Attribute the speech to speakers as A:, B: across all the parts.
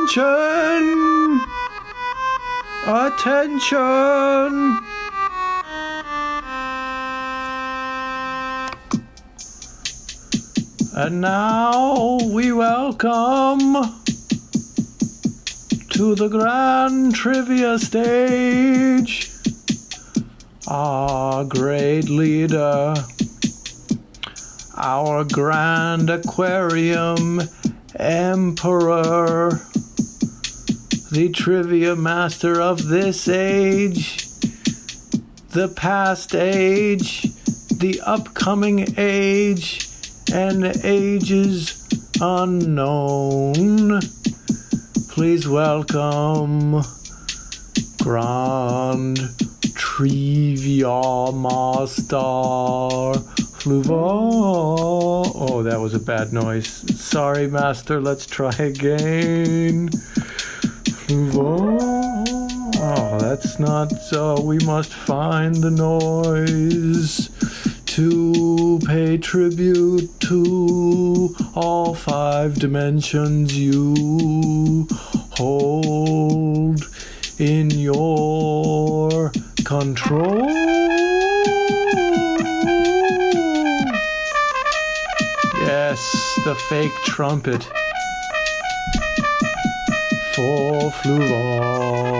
A: Attention! Attention! And now we welcome to the grand trivia stage our great leader, our grand Aquarium Emperor, the trivia master of this age, the past age, the upcoming age, and ages unknown. Please welcome Grand Triviamaster Fluval. Oh, that was a bad noise. Sorry, Master. Let's try again. Fluval. Oh, that's not so. We must find the noise to pay tribute to all 5 dimensions you hold in your control. Yes, the fake trumpet for Fluval.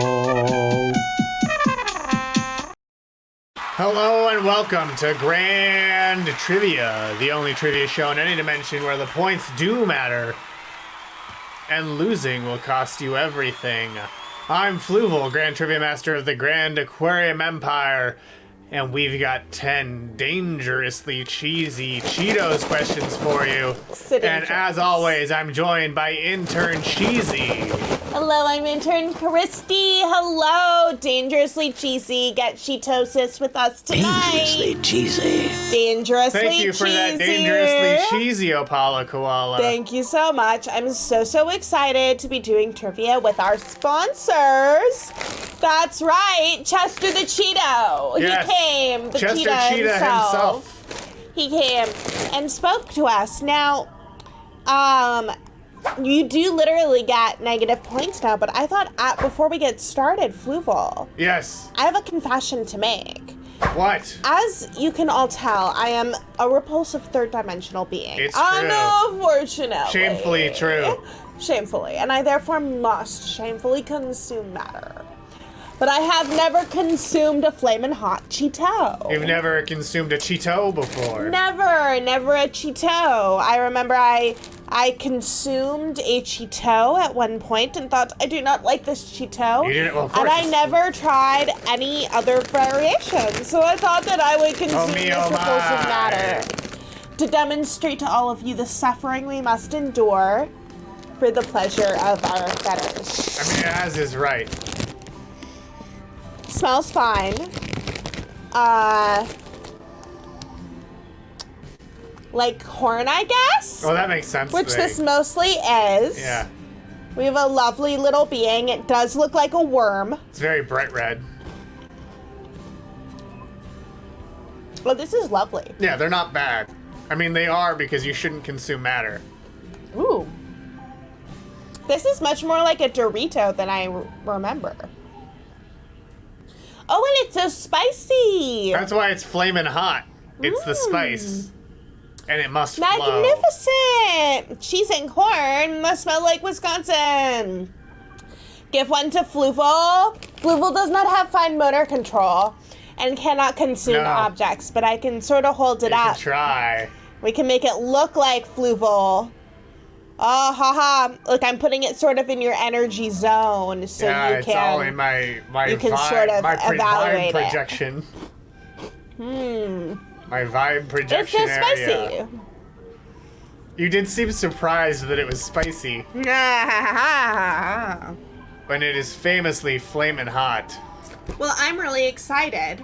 B: Hello and welcome to Grand Trivia, the only trivia show in any dimension where the points do matter and losing will cost you everything. I'm Fluval, Grand Trivia Master of the Grand Aquarium Empire, and we've got 10 dangerously cheesy Cheetos questions for you. And as always, I'm joined by Intern Cheesy.
C: Hello, I'm Intern Kristie. Hello, dangerously cheesy. Get Cheetosis with us tonight.
D: Dangerously cheesy.
C: Dangerously
B: Thank you for that dangerously cheesy Opala Koala.
C: Thank you so much. I'm so excited to be doing trivia with our sponsors. That's right, Chester the Cheeto.
B: Yes.
C: He came, the
B: Chester
C: Cheetah
B: himself.
C: He came and spoke to us. Now, you do literally get negative points now, but I thought before we get started, Fluval.
B: Yes.
C: I have a confession to make.
B: What?
C: As you can all tell, I am a repulsive third-dimensional being.
B: It's true.
C: Unfortunately.
B: Shamefully true.
C: Shamefully. And I therefore must shamefully consume matter. But I have never consumed a flamin' hot Cheeto.
B: You've never consumed a Cheeto before?
C: Never a Cheeto. I remember I consumed a Cheeto at one point and thought, I do not like this Cheeto.
B: You didn't? Well, of
C: and
B: course
C: I never tried any other variations. So I thought that I would consume this repulsive matter to demonstrate to all of you the suffering we must endure for the pleasure of our betters.
B: I mean, as is right.
C: Smells fine. Like corn, I guess?
B: Oh, that makes sense.
C: Which this mostly is.
B: Yeah.
C: We have a lovely little being. It does look like a worm.
B: It's very bright red.
C: Oh, this is lovely.
B: Yeah, they're not bad. I mean, they are because you shouldn't consume matter.
C: Ooh. This is much more like a Dorito than I remember. Oh, and it's so spicy.
B: That's why it's flamin' hot. It's the spice. And it must flow.
C: Magnificent! Cheese and corn must smell like Wisconsin. Give one to Fluval. Fluval does not have fine motor control and cannot consume objects, but I can sort of hold it up.
B: You can try.
C: We can make it look like Fluval. Oh, haha. Look, I'm putting it sort of in your energy zone, so you can...
B: Yeah, it's all in my
C: you can
B: vibe,
C: sort of
B: my
C: evaluate
B: vibe projection. My vibe projection
C: It's so spicy.
B: area. You did seem surprised that it was spicy. When it is famously flamin' hot.
C: Well, I'm really excited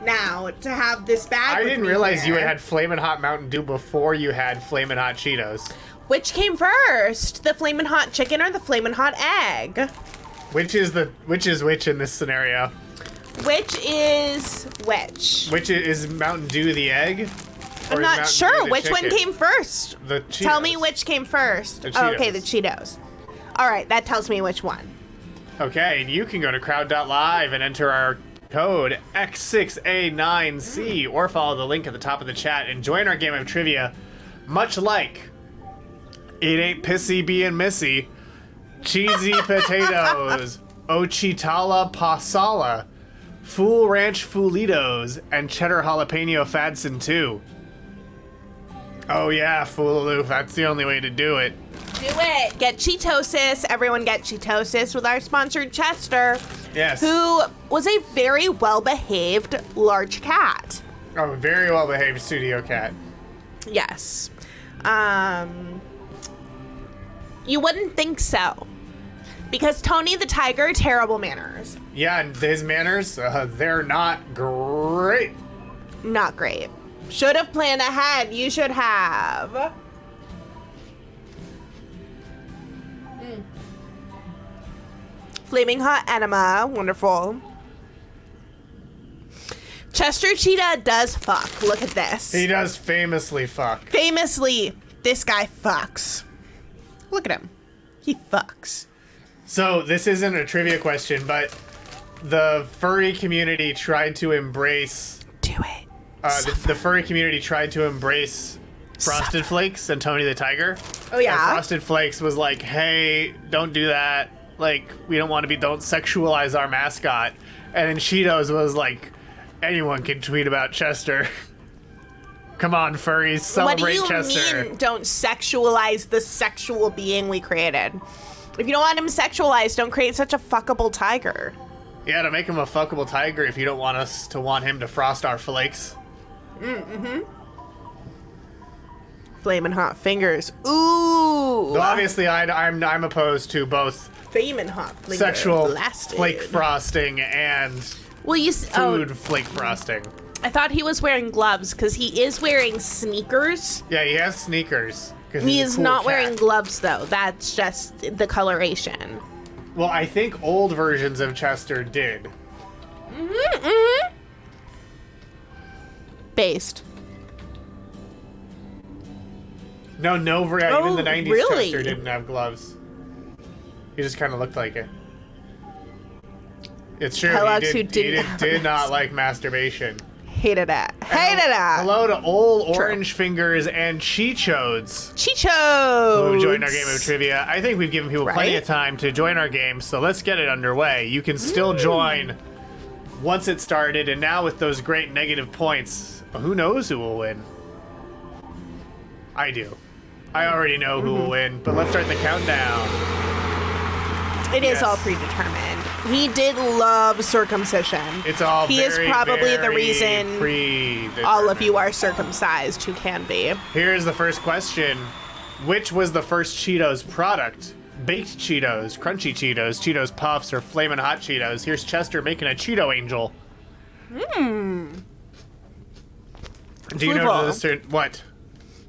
C: now to have this bag
B: I
C: with
B: didn't
C: me
B: realize
C: here.
B: you had flamin' hot Mountain Dew before you had flamin' hot Cheetos.
C: Which came first, the flamin' hot chicken or the flamin' hot egg?
B: Which is which in this scenario?
C: Which is which?
B: Which is Mountain Dew the egg?
C: I'm not sure. Which one came first?
B: The Cheetos.
C: Tell me which came first.
B: The
C: Oh, okay,
B: Cheetos.
C: the Cheetos. All right, that tells me which one.
B: Okay, and you can go to crowd.live and enter our code X6A9C or follow the link at the top of the chat and join our game of trivia. Much like It Ain't Pissy Being Missy, Cheesy Potatoes, Ochitala Pasala, Fool Ranch Foolitos, and Cheddar Jalapeno Fadson 2. Oh yeah, Foolaloo, that's the only way to do it.
C: Do it. Get Cheetosis. Everyone get Cheetosis with our sponsor, Chester.
B: Yes.
C: Who was a very well-behaved large cat.
B: Oh, very well behaved studio cat.
C: Yes. You wouldn't think so. Because Tony the Tiger, terrible manners.
B: Yeah, and his manners, they're not great.
C: Not great. Should have planned ahead. You should have. Flaming hot enema. Wonderful. Chester Cheetah does fuck. Look at this.
B: He does famously fuck.
C: Famously, this guy fucks. Look at him. He fucks.
B: So, this isn't a trivia question, but the furry community tried to embrace...
C: Do it.
B: The furry community tried to embrace Frosted Flakes and Tony the Tiger.
C: Oh, yeah?
B: And Frosted Flakes was like, hey, don't do that. Like, we don't want to be... Don't sexualize our mascot. And then Cheetos was like, anyone can tweet about Chester. Come on, furries, celebrate Chester.
C: What do you mean, don't sexualize the sexual being we created? If you don't want him sexualized, don't create such a fuckable tiger.
B: Yeah, to make him a fuckable tiger if you don't want us to want him to frost our flakes.
C: Mm-hmm. Flamin' hot fingers. Ooh.
B: So obviously, I'm opposed to both
C: Flamin' hot fingers.
B: sexual
C: blasted.
B: flake frosting and food flake frosting.
C: I thought he was wearing gloves because he is wearing sneakers.
B: Yeah, he has sneakers.
C: He is
B: cool
C: not
B: cat.
C: wearing gloves, though. That's just the coloration.
B: Well, I think old versions of Chester did.
C: Mm-hmm. Based.
B: No, even the 90s
C: really?
B: Chester didn't have gloves. He just kind of looked like it. It's true, he did not like masturbation.
C: Hated it. Hated it.
B: Hello to old Orange Fingers and Cheetos.
C: Cheetos.
B: Who joined our game of trivia. I think we've given people plenty of time to join our game, so let's get it underway. You can still join once it started, and now with those great negative points, who knows who will win? I do. I already know who will win, but let's start the countdown.
C: It is all predetermined. He did love circumcision.
B: It's all
C: He is probably the reason all of you are circumcised who can be.
B: Here's the first question. Which was the first Cheetos product? Baked Cheetos, Crunchy Cheetos, Cheetos Puffs, or Flamin' Hot Cheetos? Here's Chester making a Cheeto angel. Do you know this? What?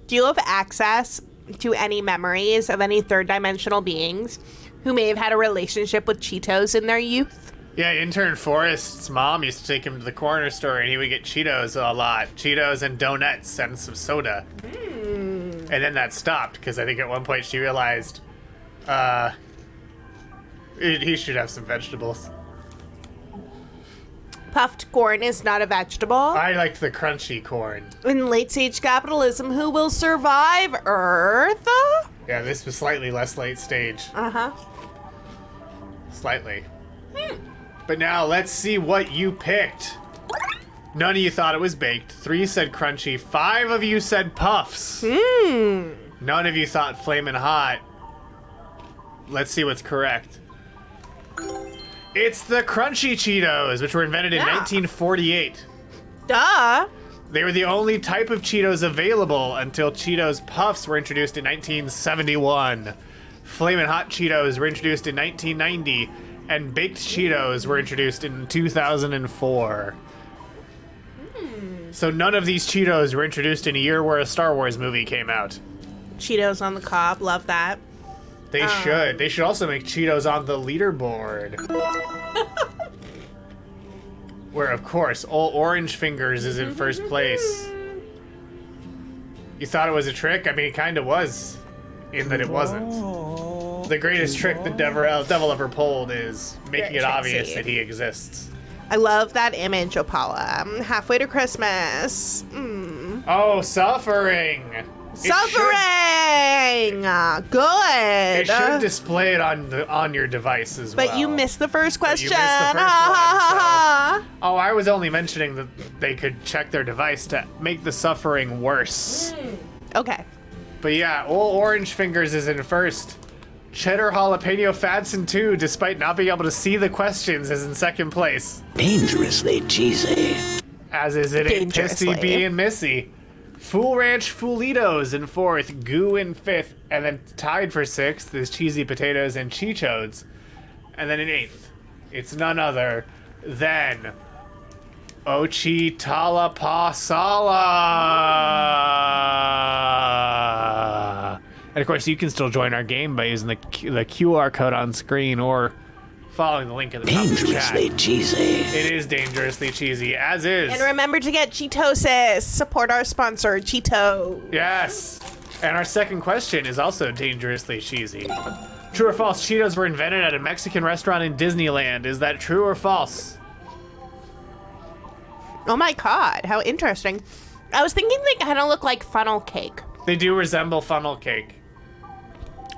C: Do you have access to any memories of any third-dimensional beings who may have had a relationship with Cheetos in their youth?
B: Yeah, intern Forrest's mom used to take him to the corner store and he would get Cheetos a lot. Cheetos and donuts and some soda. And then that stopped because I think at one point she realized he should have some vegetables.
C: Puffed corn is not a vegetable.
B: I liked the crunchy corn.
C: In late-stage capitalism, who will survive Earth?
B: Yeah, this was slightly less late stage.
C: Uh-huh.
B: Slightly. But now let's see what you picked. None of you thought it was baked. 3 said crunchy. 5 of you said puffs. None of you thought flamin' hot. Let's see what's correct. It's the Crunchy Cheetos, which were invented in 1948.
C: Duh.
B: They were the only type of Cheetos available until Cheetos Puffs were introduced in 1971. Flamin' Hot Cheetos were introduced in 1990, and Baked Cheetos were introduced in 2004. So none of these Cheetos were introduced in a year where a Star Wars movie came out.
C: Cheetos on the cob, love that.
B: They should. They should also make Cheetos on the leaderboard. Where, of course, old Orange Fingers is in first place. You thought it was a trick? I mean, it kind of was, in that it wasn't. The greatest trick the devil ever pulled is making it obvious
C: Trixie.
B: that he exists.
C: I love that image, Opala. Halfway to Christmas.
B: Oh, suffering!
C: Suffering! Good.
B: It should display it on your device as well.
C: But you missed the first question.
B: You missed the first one, oh, I was only mentioning that they could check their device to make the suffering worse.
C: Okay.
B: But yeah, Ol Orange Fingers is in first. Cheddar Jalapeno Fats in 2, despite not being able to see the questions, is in second place.
D: Dangerously cheesy.
B: As is it in
C: Dangerously.
B: Pisty B and Missy. Fool Ranch Foolitos in 4th, Goo in 5th, and then tied for 6th is Cheesy Potatoes and Cheetos. And then in 8th, it's none other than Ochi Tala Pasala. And of course, you can still join our game by using the QR code on screen or following the link in the top of the chat.
D: Dangerously cheesy.
B: It is dangerously cheesy, as is.
C: And remember to get Cheetosis. Support our sponsor, Cheeto.
B: Yes. And our second question is also dangerously cheesy. True or false, Cheetos were invented at a Mexican restaurant in Disneyland. Is that true or false?
C: Oh my god, how interesting. I was thinking they kind of look like funnel cake.
B: They do resemble funnel cake.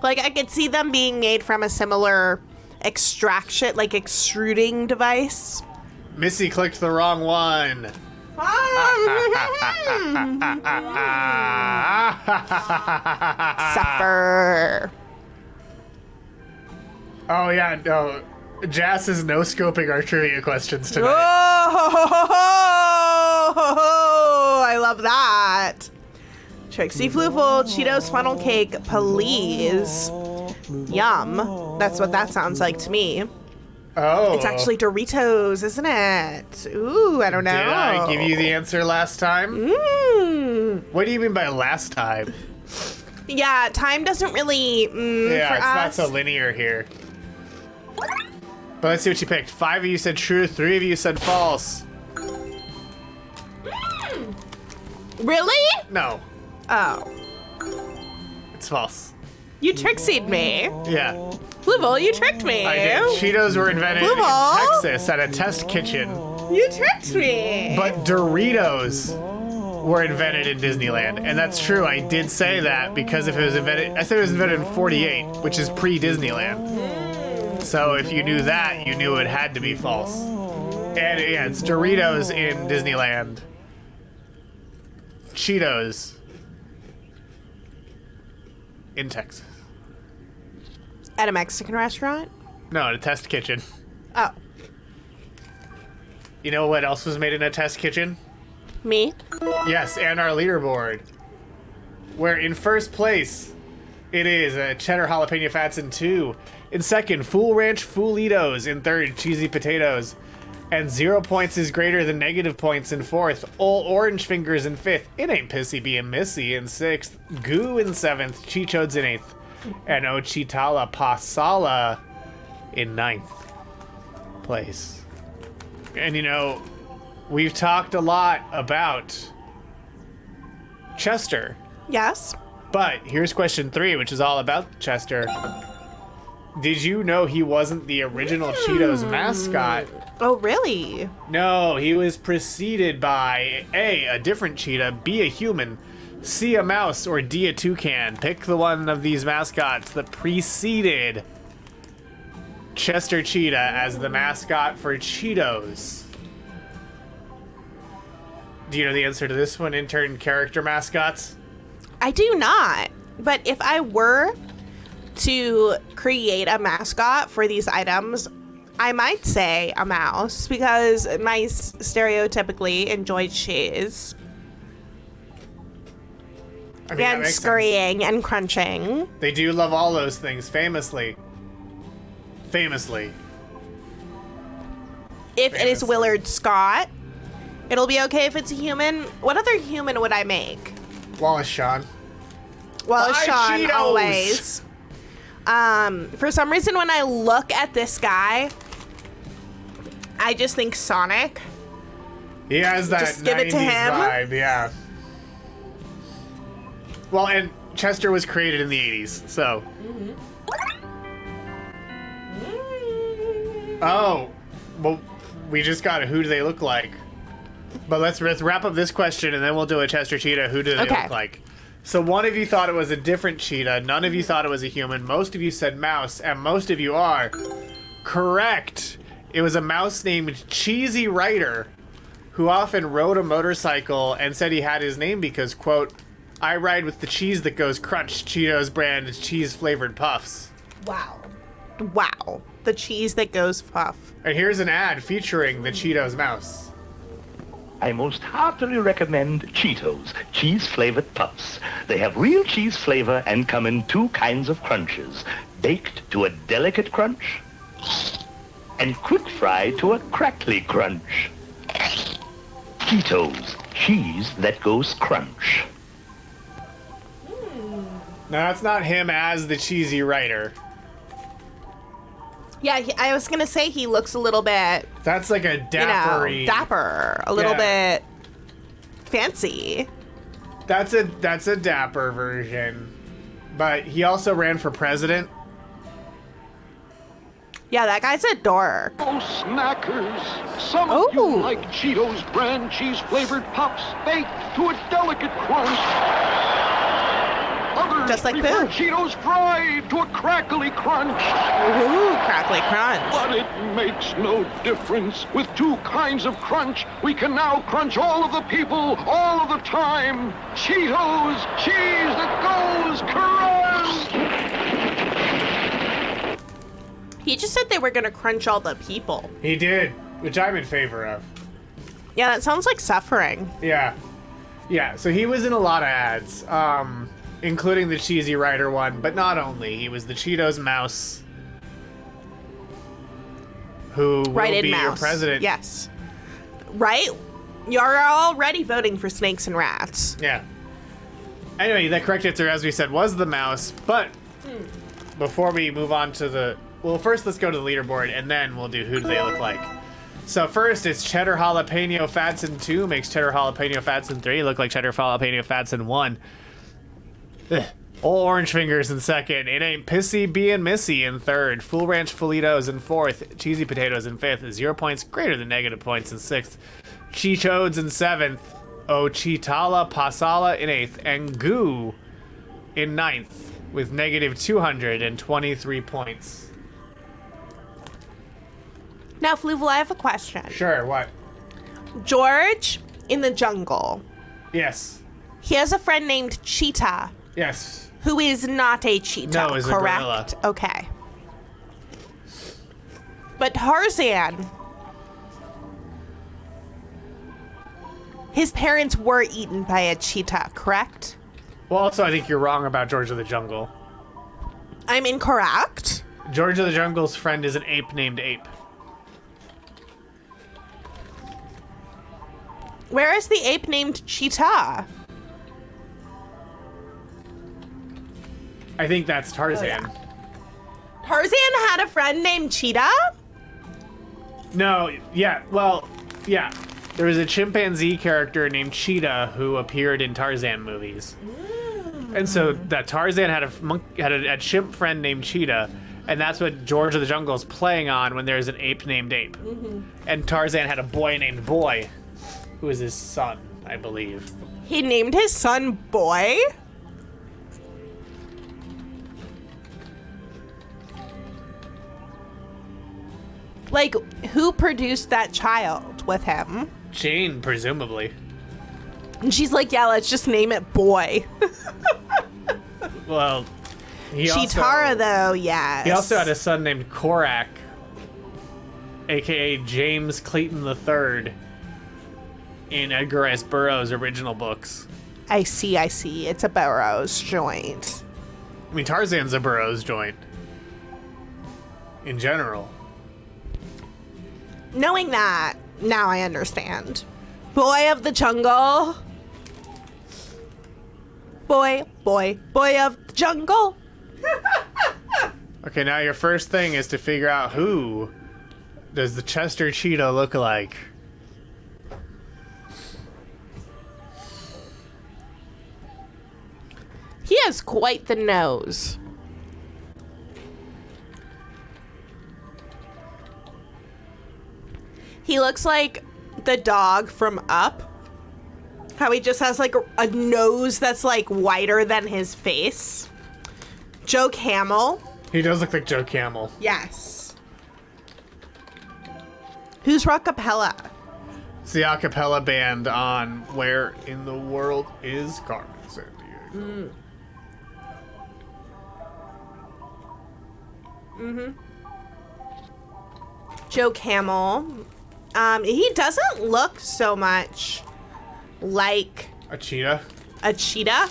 C: Like, I could see them being made from a similar extraction, like extruding device.
B: Missy clicked the wrong one.
C: Suffer.
B: Oh yeah, no. Jas is no-scoping our trivia questions tonight.
C: Oh, I love that. Trixie Fluval, Cheetos funnel cake, please. Yum. That's what that sounds like to me.
B: Oh.
C: It's actually Doritos, isn't it? Ooh, I don't know.
B: Did I give you the answer last time? What do you mean by last time?
C: Yeah, time doesn't really
B: Yeah,
C: for
B: it's
C: us.
B: not so linear here. But let's see what you picked. 5 of you said true, 3 of you said false.
C: Really?
B: No,
C: Oh.
B: it's false.
C: You trixied me.
B: Yeah,
C: Fluval, you tricked me.
B: I did. Cheetos were invented
C: Fluval?
B: in Texas at a test kitchen,
C: You tricked me.
B: but Doritos were invented in Disneyland, and that's true. I did say that because if it was invented, I said it was invented in '48, which is pre-Disneyland. So if you knew that, you knew it had to be false. And yeah, it's Doritos in Disneyland. Cheetos in Texas.
C: At a Mexican restaurant?
B: No, at a test kitchen.
C: Oh.
B: You know what else was made in a test kitchen?
C: Me?
B: Yes, and our leaderboard. Where in first place, it is Cheddar Jalapeno Fats in 2. In second, Fool Ranch Foolitos. In third, Cheesy Potatoes. And 0 points is greater than negative points in 4th. Ol Orange Fingers in 5th. It Ain't Pissy being Missy in 6th. Goo in 7th. Cheetos in 8th. And Ochitala Pasala in 9th place. And you know, we've talked a lot about Chester.
C: Yes.
B: But here's question 3, which is all about Chester. Did you know he wasn't the original Cheetos mascot?
C: Oh, really?
B: No, he was preceded by A, a different cheetah, B, a human, C, a mouse, or D, a toucan. Pick the one of these mascots that preceded Chester Cheetah as the mascot for Cheetos. Do you know the answer to this one, intern character mascots?
C: I do not. But if I were to create a mascot for these items, I might say a mouse because mice stereotypically enjoy cheese
B: I mean, that
C: and
B: makes sense.
C: scurrying and crunching.
B: They do love all those things, famously. Famously.
C: If it is
B: Famously.
C: Willard Scott, it'll be okay if it's a human. What other human would I make?
B: Wallace Shawn.
C: Well,
B: Buy
C: Sean
B: Cheetos!
C: always. For some reason, when I look at this guy, I just think Sonic.
B: He has that
C: Just give
B: 90s
C: it to him?
B: vibe, yeah. Well, and Chester was created in the 80s, so. Oh, well, we just got a who do they look like. But let's wrap up this question, and then we'll do a Chester Cheetah. Who do they look like? So one of you thought it was a different cheetah. None of you thought it was a human. Most of you said mouse, and most of you are correct. It was a mouse named Cheesy Rider, who often rode a motorcycle and said he had his name because, quote, I ride with the cheese that goes crunch, Cheetos brand cheese-flavored puffs.
C: Wow. Wow. The cheese that goes puff.
B: And here's an ad featuring the Cheetos mouse.
E: I most heartily recommend Cheetos, cheese-flavored puffs. They have real cheese flavor and come in 2 kinds of crunches. Baked to a delicate crunch and quick fried to a crackly crunch. Cheetos, cheese that goes crunch.
B: No, that's not him as the Cheesy Rider.
C: Yeah, I was gonna say he looks a little bit,
B: That's like a dapper-y.
C: dapper, a little bit fancy.
B: That's a dapper version. But he also ran for president.
C: Yeah, that guy's a dork.
F: Oh, snackers! Some of you like Cheetos brand cheese-flavored puffs baked to a delicate crunch. Others
C: Just like
F: prefer
C: Boo.
F: Cheetos fried to a crackly crunch.
C: Ooh, crackly crunch.
F: But it makes no difference. With 2 kinds of crunch, we can now crunch all of the people, all of the time. Cheetos, cheese that goes crunch!
C: He just said they were gonna crunch all the people.
B: He did, which I'm in favor of.
C: Yeah, that sounds like suffering.
B: Yeah. Yeah, so he was in a lot of ads, including the Cheesy Rider one, but not only. He was the Cheetos mouse, who will
C: Right in
B: be
C: mouse.
B: your president.
C: Yes. Right? You're already voting for snakes and rats.
B: Yeah. Anyway, the correct answer, as we said, was the mouse, but before we move on to the... Well, first let's go to the leaderboard, and then we'll do who do they look like. So first, it's Cheddar Jalapeno Fatson 2 makes Cheddar Jalapeno Fatson 3 look like Cheddar Jalapeno Fatson 1. Ugh. Old Orange Fingers in second. It Ain't Pissy Bein' Missy in third. Full Ranch Folitos in fourth. Cheesy Potatoes in fifth. 0 points greater than negative points in sixth. Cheetos in seventh. O Cheetala Pasala in eighth. And Goo in ninth with negative 223 points.
C: Now, Fluval, I have a question.
B: Sure, what?
C: George in the jungle.
B: Yes.
C: He has a friend named Cheetah,
B: Yes.
C: who is not a cheetah,
B: No, is a
C: correct?
B: gorilla.
C: Okay. But Tarzan, his parents were eaten by a cheetah, correct?
B: Well, also, I think you're wrong about George of the Jungle.
C: I'm incorrect.
B: George of the Jungle's friend is an ape named Ape.
C: Where is the ape named Cheetah?
B: I think that's Tarzan.
C: Oh, Tarzan had a friend named Cheetah?
B: No, yeah, well, yeah. There was a chimpanzee character named Cheetah who appeared in Tarzan movies. And so that Tarzan had a chimp friend named Cheetah, and that's what George of the Jungle is playing on when there's an ape named Ape. And Tarzan had a boy named Boy, who is his son, I believe.
C: He named his son Boy? Like, who produced that child with him?
B: Jane, presumably.
C: And she's like, yeah, let's just name it Boy.
B: Well,
C: Cheetara, though, yes.
B: He also had a son named Korak, aka James Clayton III, in Edgar Rice Burroughs' original books.
C: I see. It's a Burroughs joint.
B: I mean, Tarzan's a Burroughs joint. In general.
C: Knowing that, now I understand. Boy of the jungle. Boy of the jungle.
B: Okay, now your first thing is to figure out who does the Chester Cheetah look like.
C: He has quite the nose. He looks like the dog from Up. How he just has like a nose that's like wider than his face. Joe Camel.
B: He does look like Joe Camel.
C: Yes. Who's Rockapella?
B: It's the a cappella band on Where in the World is Carmen Sandiego?
C: Joe Camel. He doesn't look so much like
B: A cheetah?
C: a cheetah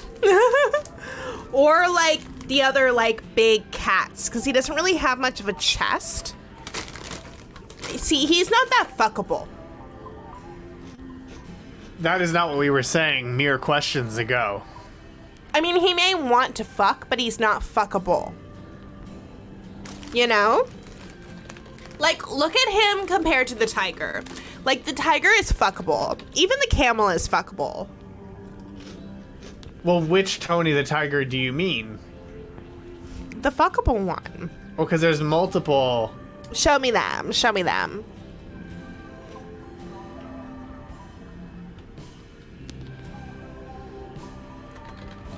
C: or like the other like big cats because he doesn't really have much of a chest. See, he's not that fuckable.
B: That is not what we were saying mere questions ago.
C: I mean, he may want to fuck, but he's not fuckable. You know? Like, look at him compared to the tiger. Like, the tiger is fuckable. Even the camel is fuckable.
B: Well, which Tony the Tiger do you mean?
C: The fuckable one.
B: Well, because there's multiple.
C: Show me them. Show me them.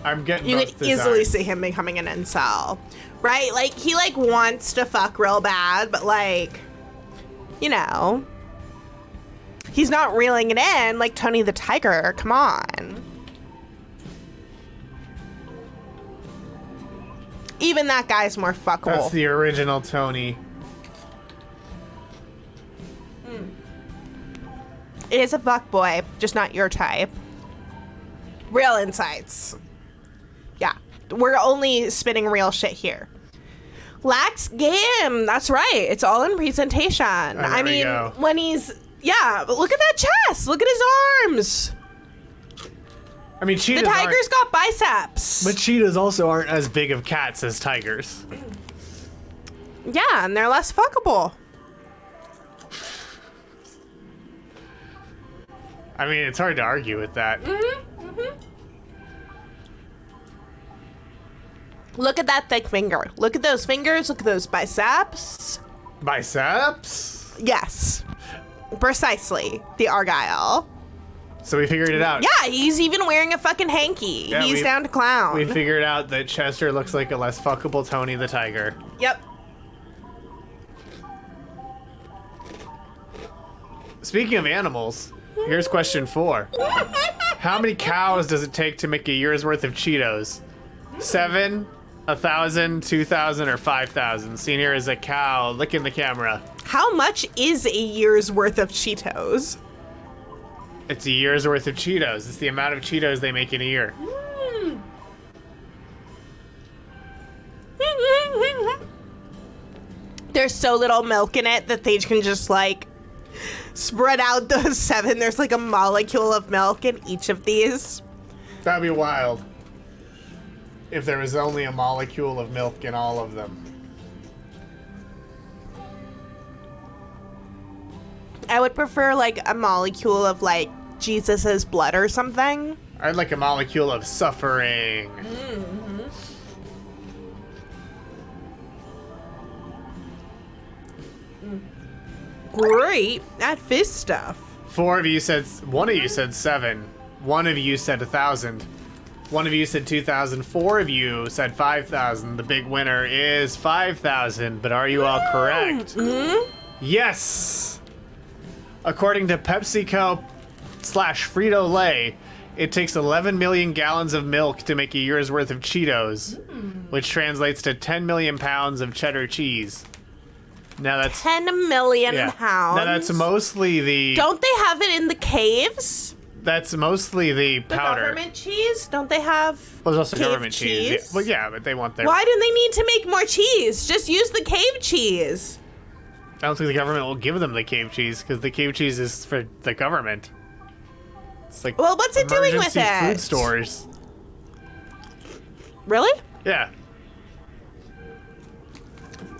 B: I'm getting
C: You
B: both
C: could easily
B: designs.
C: see him becoming an incel. Right? Like, he, like, wants to fuck real bad, but, like, you know. He's not reeling it in like Tony the Tiger. Come on. Even that guy's more fuckable.
B: That's the original Tony.
C: It is a fuckboy, just not your type. Real insights. Yeah. We're only spitting real shit here. Lax game. That's right. It's all in presentation.
B: there
C: I
B: we
C: mean,
B: go.
C: when he's... Yeah, but look at that chest. Look at his arms.
B: I mean,
C: The
B: cheetahs
C: tiger's got biceps.
B: But cheetahs also aren't as big of cats as tigers.
C: Yeah, and they're less fuckable.
B: I mean, it's hard to argue with that.
C: Look at that thick finger. Look at those fingers. Look at those biceps.
B: Biceps?
C: Yes. Precisely. The Argyle.
B: So we figured it out.
C: Yeah, he's even wearing a fucking hanky.
B: Yeah,
C: He's down to clown.
B: We figured out that Chester looks like a less fuckable Tony the Tiger.
C: Yep.
B: Speaking of animals, here's question 4. How many cows does it take to make a year's worth of Cheetos? 7, 1,000, 2,000, or 5,000? Seen here is a cow. Look in the camera.
C: How much is a year's worth of Cheetos?
B: It's a year's worth of Cheetos. It's the amount of Cheetos they make in a year.
C: There's so little milk in it that they can just like spread out those 7. There's like a molecule of milk in each of these.
B: That'd be wild. If there was only a molecule of milk in all of them.
C: I would prefer like a molecule of like Jesus's blood or something.
B: I'd like a molecule of suffering.
C: Great at fist stuff.
B: 4 of you said, 1 of you said 7. 1 of you said 1,000. 1 of you said 2,000. 4 of you said 5,000. The big winner is 5,000. But are you all correct? Yes. According to PepsiCo / Frito-Lay, it takes 11 million gallons of milk to make a year's worth of Cheetos, which translates to 10 million pounds of cheddar cheese. Now that's
C: 10 million pounds.
B: Now that's mostly the.
C: Don't they have it in the caves?
B: That's mostly the
C: The
B: powder.
C: government cheese? Don't they have
B: Well, there's also
C: cave
B: government cheese. Yeah.
C: cheese?
B: Well, yeah, but they want their.
C: Why do they need to make more cheese? Just use the cave cheese.
B: I don't think the government will give them the cave cheese because the cave cheese is for the government. It's like
C: Well, what's it doing with
B: emergency
C: it?
B: food stores.
C: Really?
B: Yeah.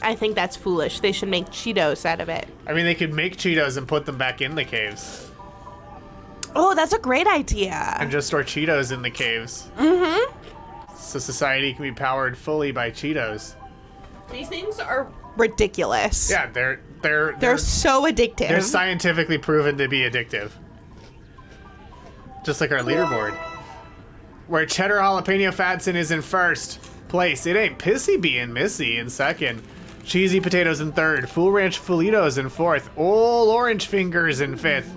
C: I think that's foolish. They should make Cheetos out of it.
B: I mean, they could make Cheetos and put them back in the caves.
C: Oh, that's a great idea.
B: And just store Cheetos in the caves. So society can be powered fully by Cheetos.
C: These things are ridiculous.
B: Yeah,
C: They're so addictive.
B: They're scientifically proven to be addictive. Just like our leaderboard. Where Cheddar Jalapeno Fatson is in first place. It ain't Pissy being Missy in second. Cheesy Potatoes in third. Full Ranch Folitos in fourth. Ol' Orange Fingers in fifth.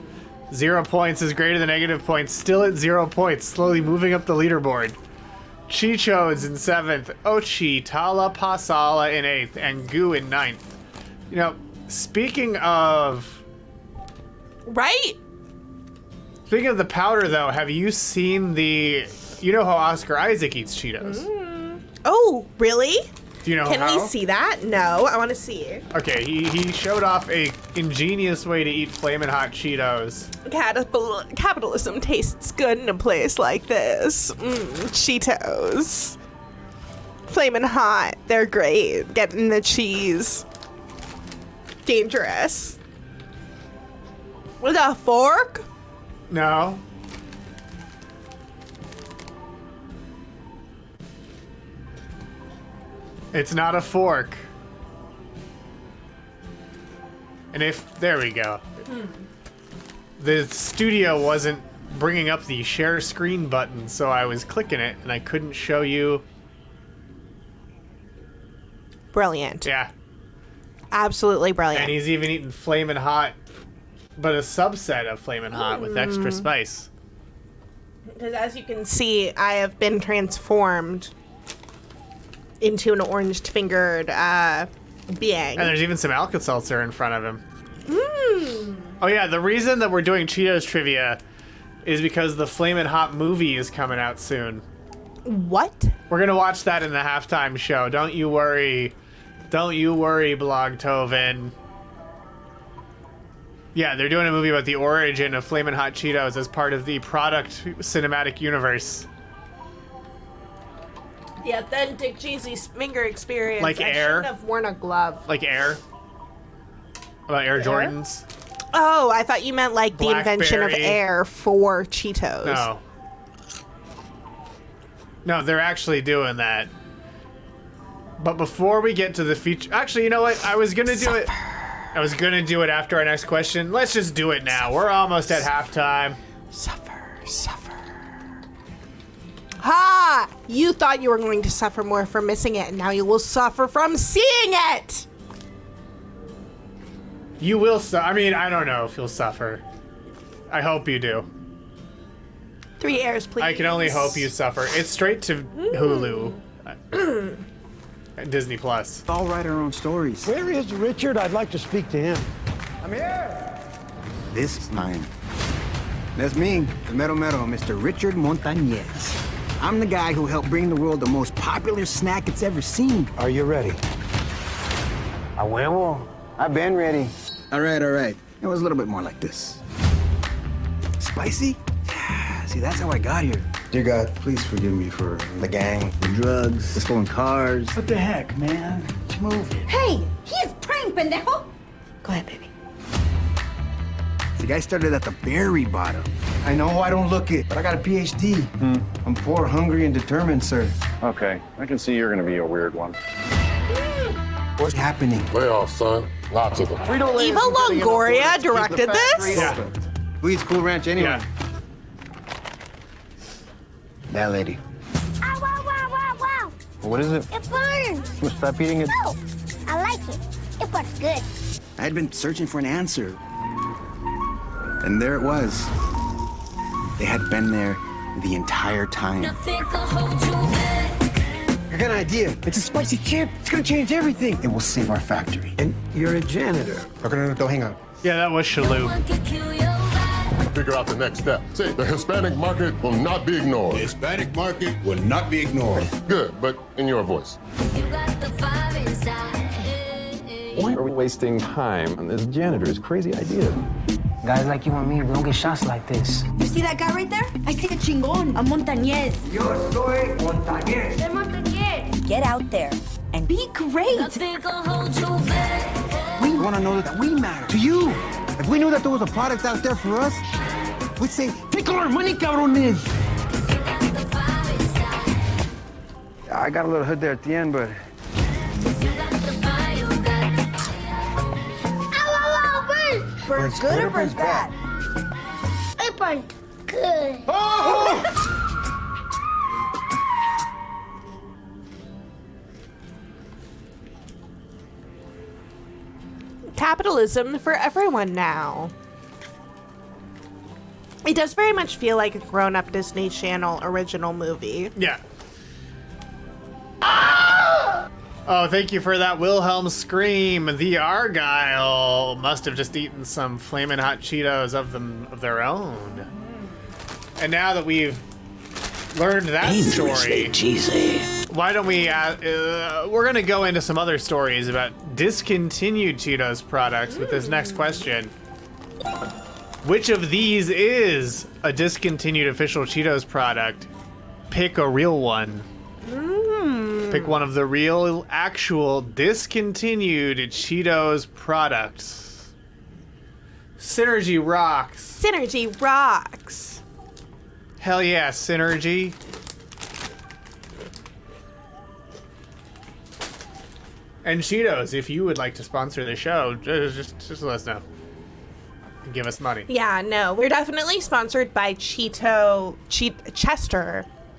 B: 0 points is greater than negative points. Still at 0 points. Slowly moving up the leaderboard. Cheetos in seventh. Ochi Tala Pasala in eighth. And Goo in ninth. You know, speaking of...
C: Right?
B: Speaking of the powder, though, have you seen the... You know how Oscar Isaac eats Cheetos?
C: Oh, really?
B: Do you know
C: Can
B: how?
C: we see that? No, I want to see.
B: Okay, he showed off a ingenious way to eat Flamin' Hot Cheetos.
C: Capitalism tastes good in a place like this. Cheetos. Flamin' hot. They're great. Getting the cheese. Dangerous. With a fork?
B: No. It's not a fork. And if... There we go. The studio wasn't bringing up the share screen button, so I was clicking it, and I couldn't show you...
C: Brilliant.
B: Yeah.
C: Absolutely brilliant.
B: And he's even eating Flamin' Hot, but a subset of Flamin' Hot with extra spice.
C: Because as you can see, I have been transformed into an orange-fingered being.
B: And there's even some Alka-Seltzer in front of him. Oh yeah, the reason that we're doing Cheetos trivia is because the Flamin' Hot movie is coming out soon.
C: What?
B: We're gonna watch that in the halftime show. Don't you worry. Don't you worry, Blogtoven. Yeah, they're doing a movie about the origin of Flamin' Hot Cheetos as part of the product cinematic universe.
C: The authentic cheesy finger experience.
B: Like
C: I
B: Air?
C: should have worn a glove.
B: Like Air. About Air Jordans.
C: Oh, I thought you meant like the invention of
B: Blackberry.
C: air for Cheetos.
B: No. No, they're actually doing that. But before we get to the feature... Actually, you know what? I was gonna do it... I was gonna do it after our next question. Let's just do it now. We're almost at halftime.
C: Suffer. Ha! You thought you were going to suffer more from missing it, and now you will suffer from seeing it!
B: You will I mean, I don't know if you'll suffer. I hope you do.
C: 3 airs, please.
B: I can only hope you suffer. It's straight to Hulu. Disney Plus.
G: All write our own stories.
H: Where is Richard? I'd like to speak to him. I'm here.
G: This is mine. That's me, the Mero Mero, Mr. Richard Montañez. I'm the guy who helped bring the world the most popular snack it's ever seen.
H: Are you ready? A huevo.
G: I've been ready. All right. It was a little bit more like this. Spicy? Yeah, see, that's how I got here.
I: Dear God, please forgive me for the gang.
G: The drugs, the stolen cars.
H: What the heck, man? Let's move it.
J: Hey, he is praying, pendejo. Go ahead, baby.
G: The guy started at the very bottom.
I: I know I don't look it, but I got a PhD. I'm poor, hungry, and determined, sir.
K: Okay, I can see you're gonna be a weird one.
G: What's happening?
K: Playoffs, son. Lots of them.
C: Eva Longoria directed this?
B: Yeah.
G: Who eats Cool Ranch anyway?
B: Yeah.
G: That lady.
J: Wow, wow, wow, wow.
K: What is it?
J: It burns.
K: Well, stop eating it.
J: No, I like it. It burns good.
G: I had been searching for an answer. And there it was. They had been there the entire time.
I: I got an idea. It's a spicy chip. It's gonna change everything.
G: It will save our factory.
H: And you're a janitor.
I: Okay, no, don't hang up.
B: Yeah, that was Shalhoub.
K: Figure out the next step. See, the Hispanic market will not be ignored.
L: The Hispanic market will not be ignored.
K: Good, but in your voice.
M: Why are we wasting time on this janitor's crazy idea?
H: Guys like you and me, we don't get shots like this.
J: You see that guy right there? I see a chingon, a montañez.
H: Yo soy Montañez.
J: The montañez. Get out there and be great.
G: We want to know that we matter to you. If we knew that there was a product out there for us, we'd say, take all our money, cabrones.
I: I got a little hood there at the end, but
J: Burns good or burns bad?
N: It burned good.
C: Capitalism for everyone now. It does very much feel like a grown-up Disney Channel original movie.
B: Yeah. Oh, thank you for that Wilhelm scream. The Argyle must have just eaten some flaming hot Cheetos of their own. And now that we've learned that story,
D: cheesy.
B: why don't we? We're gonna go into some other stories about discontinued Cheetos products with this next question. Which of these is a discontinued official Cheetos product? Pick a real one. Pick one of the real, actual, discontinued Cheetos products. Synergy rocks.
C: Synergy rocks.
B: Hell yeah, Synergy. And Cheetos, if you would like to sponsor the show, just let us know. And give us money.
C: Yeah, no, we're definitely sponsored by Chester.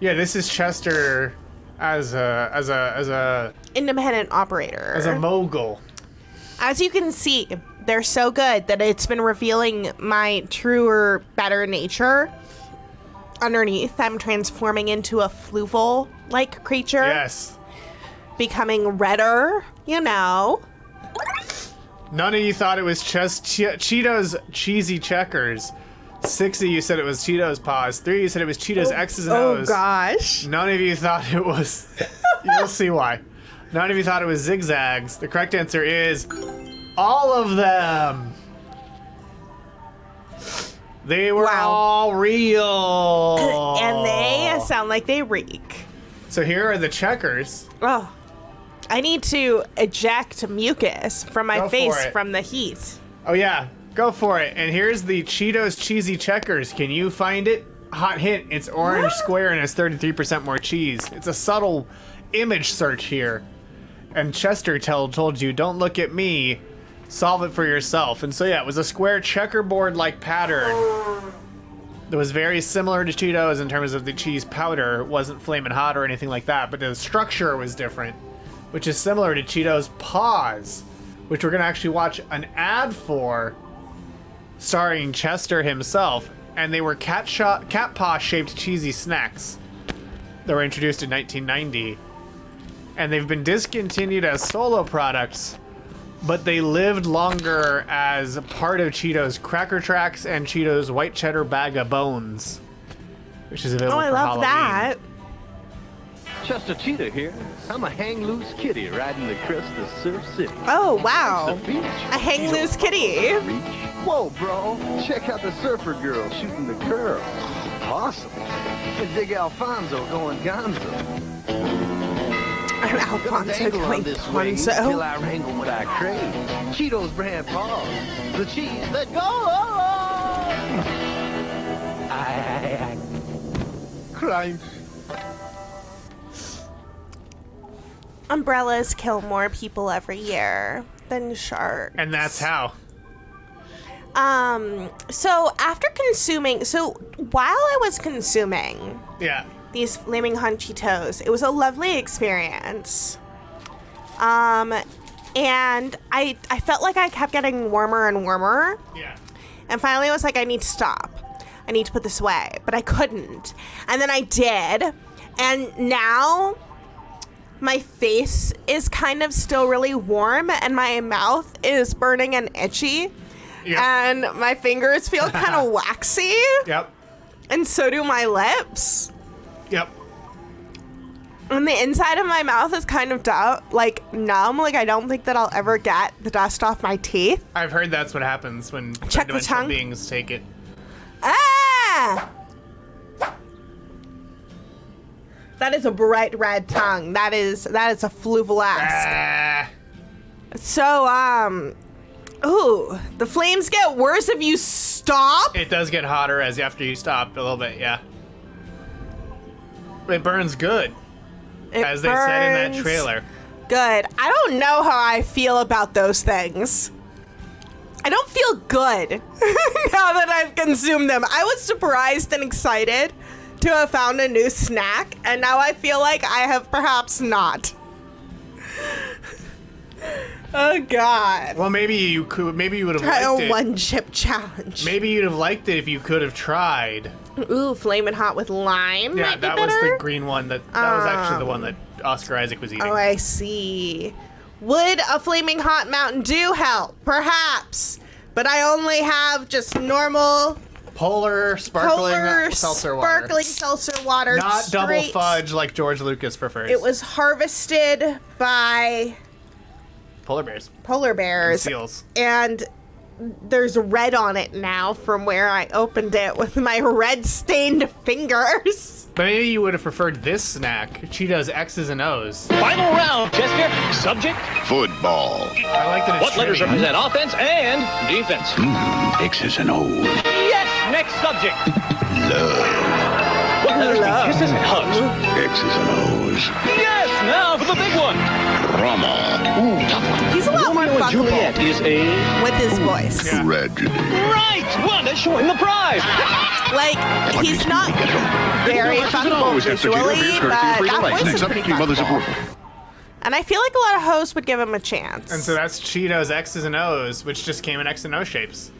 B: Yeah, this is Chester as a
C: independent operator.
B: As a mogul.
C: As you can see, they're so good that it's been revealing my truer, better nature. Underneath, I'm transforming into a Fluval-like creature.
B: Yes.
C: Becoming redder, you know.
B: None of you thought it was just Cheetos Cheesy Checkers. 6 of you said it was Cheetos Paws. 3 of you said it was Cheetos X's and O's.
C: Oh gosh.
B: None of you thought it was... You'll see why. None of you thought it was Zigzags. The correct answer is all of them. They were all real.
C: And they sound like they reek.
B: So here are the checkers.
C: Oh. I need to eject mucus from my face from the heat.
B: Oh yeah, go for it. And here's the Cheetos Cheesy Checkers. Can you find it? Hot hint, it's orange square and has 33% more cheese. It's a subtle image search here. And Chester told you, don't look at me, solve it for yourself. And so yeah, it was a square checkerboard-like pattern that was very similar to Cheetos in terms of the cheese powder. It wasn't flaming hot or anything like that, but the structure was different, which is similar to Cheetos Paws, which we're gonna actually watch an ad for, starring Chester himself. And they were cat paw shaped cheesy snacks that were introduced in 1990. And they've been discontinued as solo products, but they lived longer as part of Cheetos Cracker Tracks and Cheetos White Cheddar Bag of Bones, which is available for Halloween.
C: Oh, I love that.
O: Chester Cheetah here. I'm a hang-loose kitty riding the crest of Surf City.
C: Oh, wow.
O: It's the beach.
C: A hang-loose kitty.
O: Whoa, bro. Check out the surfer girl shooting the curl. Awesome. And Big Alfonso going gonzo.
C: And Alfonso going gonzo.
O: Till I wrangle what I crave. Cheetos brand paws. The cheese that goes. I crunch.
C: Umbrellas kill more people every year than sharks.
B: And that's how.
C: So while I was consuming these Flaming Hot Cheetos, it was a lovely experience. And I felt like I kept getting warmer and warmer.
B: Yeah.
C: And finally I was like, I need to stop. I need to put this away. But I couldn't. And then I did. And now my face is kind of still really warm and my mouth is burning and itchy.
B: Yep.
C: And my fingers feel kind of waxy.
B: Yep.
C: And so do my lips.
B: Yep.
C: And the inside of my mouth is kind of numb. Like I don't think that I'll ever get the dust off my teeth.
B: I've heard that's what happens when
C: Check the tongue.
B: beings take it.
C: Ah! That is a bright red tongue. That is a Fluval-esque. So, ooh, the flames get worse if you stop?
B: It does get hotter after you stop a little bit, yeah. It burns good, as they said in that trailer.
C: Good. I don't know how I feel about those things. I don't feel good now that I've consumed them. I was surprised and excited to have found a new snack, and now I feel like I have perhaps not. Oh God.
B: Well, maybe you would have
C: Try
B: liked
C: a
B: it.
C: one chip challenge.
B: Maybe you'd have liked it if you could have tried.
C: Ooh, Flamin' Hot with lime.
B: Yeah,
C: might be
B: that was
C: better.
B: the green one. That was actually the one that Oscar Isaac was eating.
C: Oh, I see. Would a Flaming Hot Mountain Dew help? Perhaps. But I only have just normal
B: Polar sparkling seltzer water.
C: sparkling seltzer water.
B: Not double
C: straight.
B: fudge like George Lucas prefers.
C: It was harvested by
B: polar bears.
C: polar bears.
B: And seals.
C: And there's red on it now from where I opened it with my red stained fingers.
B: But maybe you would have preferred this snack, Cheetos X's and O's.
P: Final round, Chester. Subject?
L: Football.
B: I like that it's
P: What letters
B: trivia.
P: represent offense and defense?
L: X's and O's.
P: Yes, next subject.
L: Love.
P: What letters mean kisses and hugs?
L: X's and O's.
P: Yes, now for the big one.
L: Drama.
C: He's a lot more
P: Romeo and
C: fuckable
P: Juliet is a...
C: with his voice.
L: Tragedy.
P: Right! Wanda showing the prize!
C: Like, he's not very fuckable visually, but that voice is pretty fuckable. And I feel like a lot of hosts would give him a chance.
B: And so that's Cheetos X's and O's, which just came in X and O shapes.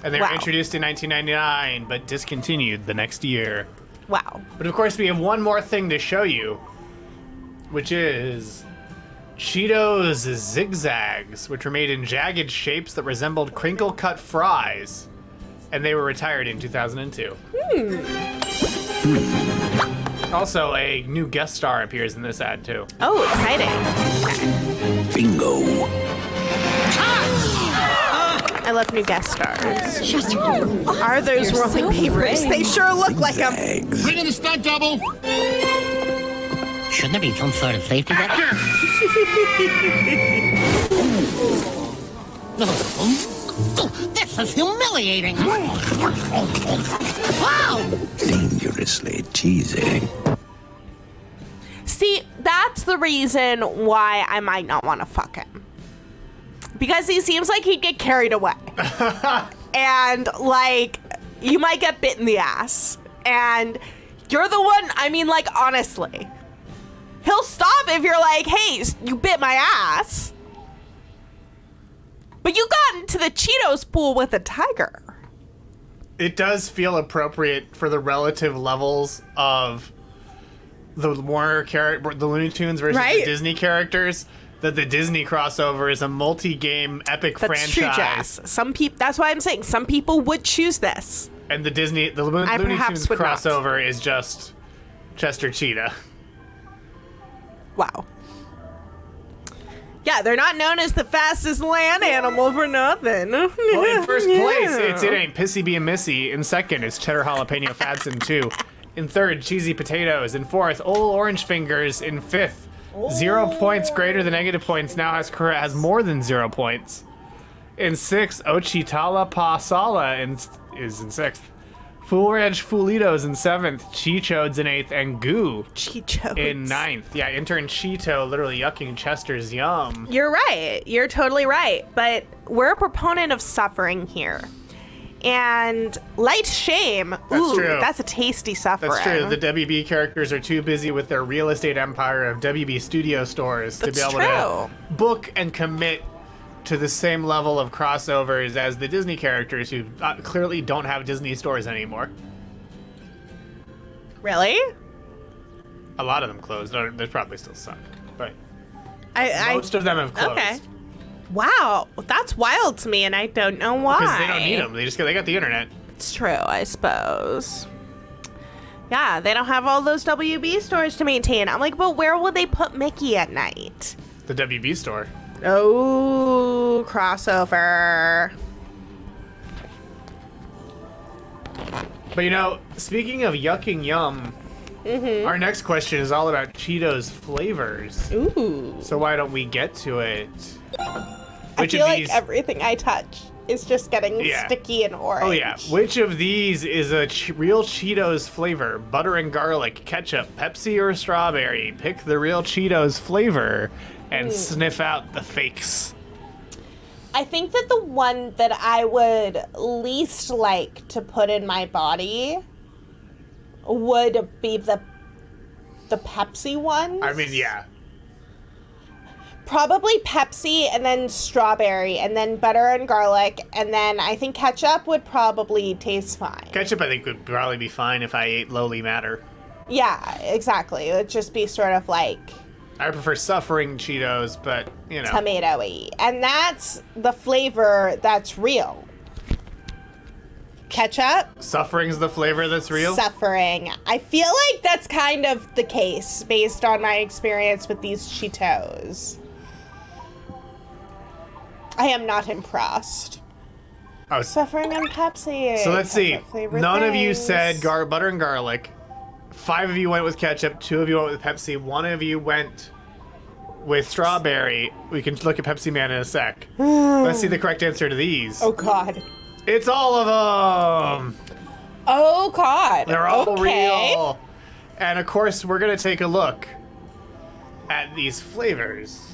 B: And they were
C: Wow.
B: introduced in 1999, but discontinued the next year.
C: Wow.
B: But of course, we have one more thing to show you, which is Cheetos Zigzags, which were made in jagged shapes that resembled crinkle-cut fries. And they were retired in 2002. Also, a new guest star appears in this ad, too.
C: Oh, exciting.
D: Bingo.
C: I love new guest stars. Are those rolling papers? They sure look like them.
L: Bring in the stunt double.
D: Shouldn't there be some sort of safety net? This is humiliating. Wow! Dangerously cheesy.
C: See, that's the reason why I might not want to fuck him. Because he seems like he'd get carried away. And, like, you might get bit in the ass. And you're the one, I mean, like, honestly. He'll stop if you're like, hey, you bit my ass. But you got into the Cheetos pool with a tiger.
B: It does feel appropriate for the relative levels of the the Looney Tunes versus the Disney characters, that the Disney crossover is a multi-game epic franchise.
C: True, Jess. That's why I'm saying some people would choose this.
B: And the Looney Tunes
C: would not.
B: crossover is just Chester Cheetah.
C: Wow. Yeah, they're not known as the fastest land animal for nothing.
B: Well, in first place, It Ain't Pissy Be a Missy. In second, it's Cheddar Jalapeno Fadson 2. In third, Cheesy Potatoes. In fourth, Ol' Orange Fingers. In fifth, 0 points greater than negative points now has more than 0 points. In sixth, Ochitala Pa Sala is in sixth. Fool Ranch Foolitos in seventh, Cheechodes in eighth, and Goo in ninth. Yeah, intern Cheeto literally yucking Chester's yum.
C: You're right. You're totally right. But we're a proponent of suffering here. And light shame.
B: That's true.
C: That's a tasty suffering.
B: That's true. The WB characters are too busy with their real estate empire of WB studio stores to be able to book and commit to the same level of crossovers as the Disney characters who clearly don't have Disney stores anymore.
C: Really?
B: A lot of them closed. There's probably still some, but
C: most
B: of them have closed.
C: Okay. Wow, that's wild to me, and I don't know why.
B: Because they don't need them. They got the internet.
C: It's true, I suppose. Yeah, they don't have all those WB stores to maintain. I'm like, but where will they put Mickey at night?
B: The WB store.
C: Oh, crossover.
B: But speaking of yucking yum, our next question is all about Cheetos flavors.
C: Ooh.
B: So why don't we get to it?
C: I feel like everything I touch is just getting sticky and orange.
B: Oh yeah. Which of these is a real Cheetos flavor? Butter and garlic, ketchup, Pepsi, or strawberry? Pick the real Cheetos flavor and sniff out the fakes.
C: I think that the one that I would least like to put in my body would be the Pepsi ones.
B: I mean, yeah.
C: Probably Pepsi and then strawberry and then butter and garlic, and then I think ketchup would probably taste fine.
B: Ketchup, I think, would probably be fine if I ate lowly matter.
C: Yeah, exactly. It would just be sort of like...
B: I prefer suffering Cheetos, but, you know.
C: Tomato-y. And that's the flavor that's real. Ketchup.
B: Suffering's the flavor that's real?
C: Suffering. I feel like that's kind of the case based on my experience with these Cheetos. I am not impressed.
B: Oh.
C: Suffering and Pepsi.
B: So let's see. None of you said butter and garlic. 5 of you went with ketchup. 2 of you went with Pepsi. 1 of you went with strawberry. We can look at Pepsi Man in a sec. Let's see the correct answer to these.
C: Oh, God.
B: It's all of them.
C: Oh, God.
B: They're all real. And, of course, we're going to take a look at these flavors.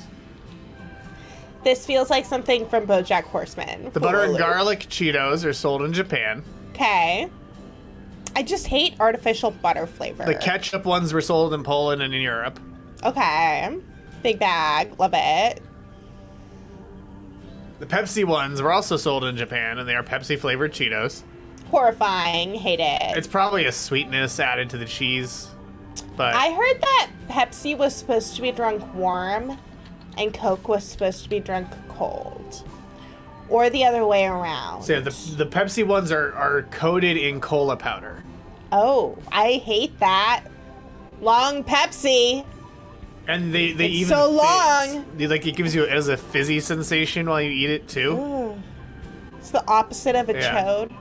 C: This feels like something from BoJack Horseman.
B: The butter and garlic Cheetos are sold in Japan.
C: Okay. I just hate artificial butter flavor.
B: The ketchup ones were sold in Poland and in Europe.
C: Okay. Big bag. Love it.
B: The Pepsi ones were also sold in Japan, and they are Pepsi-flavored Cheetos.
C: Horrifying. Hate it.
B: It's probably a sweetness added to the cheese, but...
C: I heard that Pepsi was supposed to be drunk warm, and Coke was supposed to be drunk cold. Or the other way around.
B: So yeah, the Pepsi ones are coated in cola powder.
C: Oh, I hate that. Long Pepsi.
B: And they
C: It's
B: even
C: so long.
B: Like it gives you as a fizzy sensation while you eat it too.
C: Ooh. It's the opposite of a chode.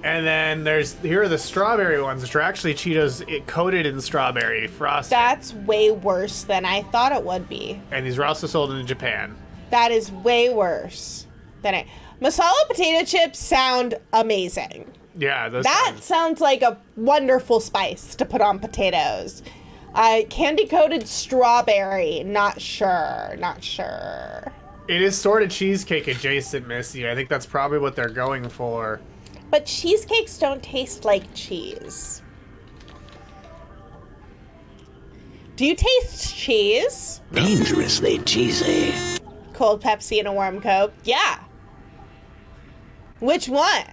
B: And then here are the strawberry ones, which are actually Cheetos coated in strawberry frosting.
C: That's way worse than I thought it would be.
B: And these were also sold in Japan.
C: That is way worse than it. Masala potato chips sound amazing.
B: Yeah,
C: that sounds like a wonderful spice to put on potatoes. Candy coated strawberry, not sure.
B: It is sort of cheesecake adjacent, Missy. I think that's probably what they're going for.
C: But cheesecakes don't taste like cheese. Do you taste cheese?
D: Dangerously cheesy.
C: Cold Pepsi and a warm Coke? Yeah. Which one?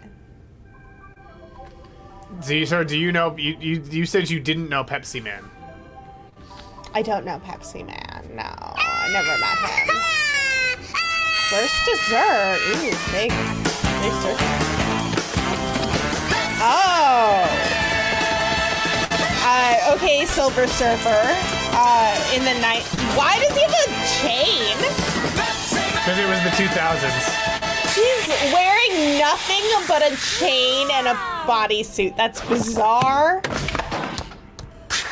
B: Do you know, you said you didn't know Pepsi Man.
C: I don't know Pepsi Man, no. I never met him. First dessert. Ooh, big search. Oh. Okay, Silver Surfer. In the night. Why does he have a chain?
B: Because it was the 2000s.
C: He's wearing nothing but a chain and a bodysuit. That's bizarre.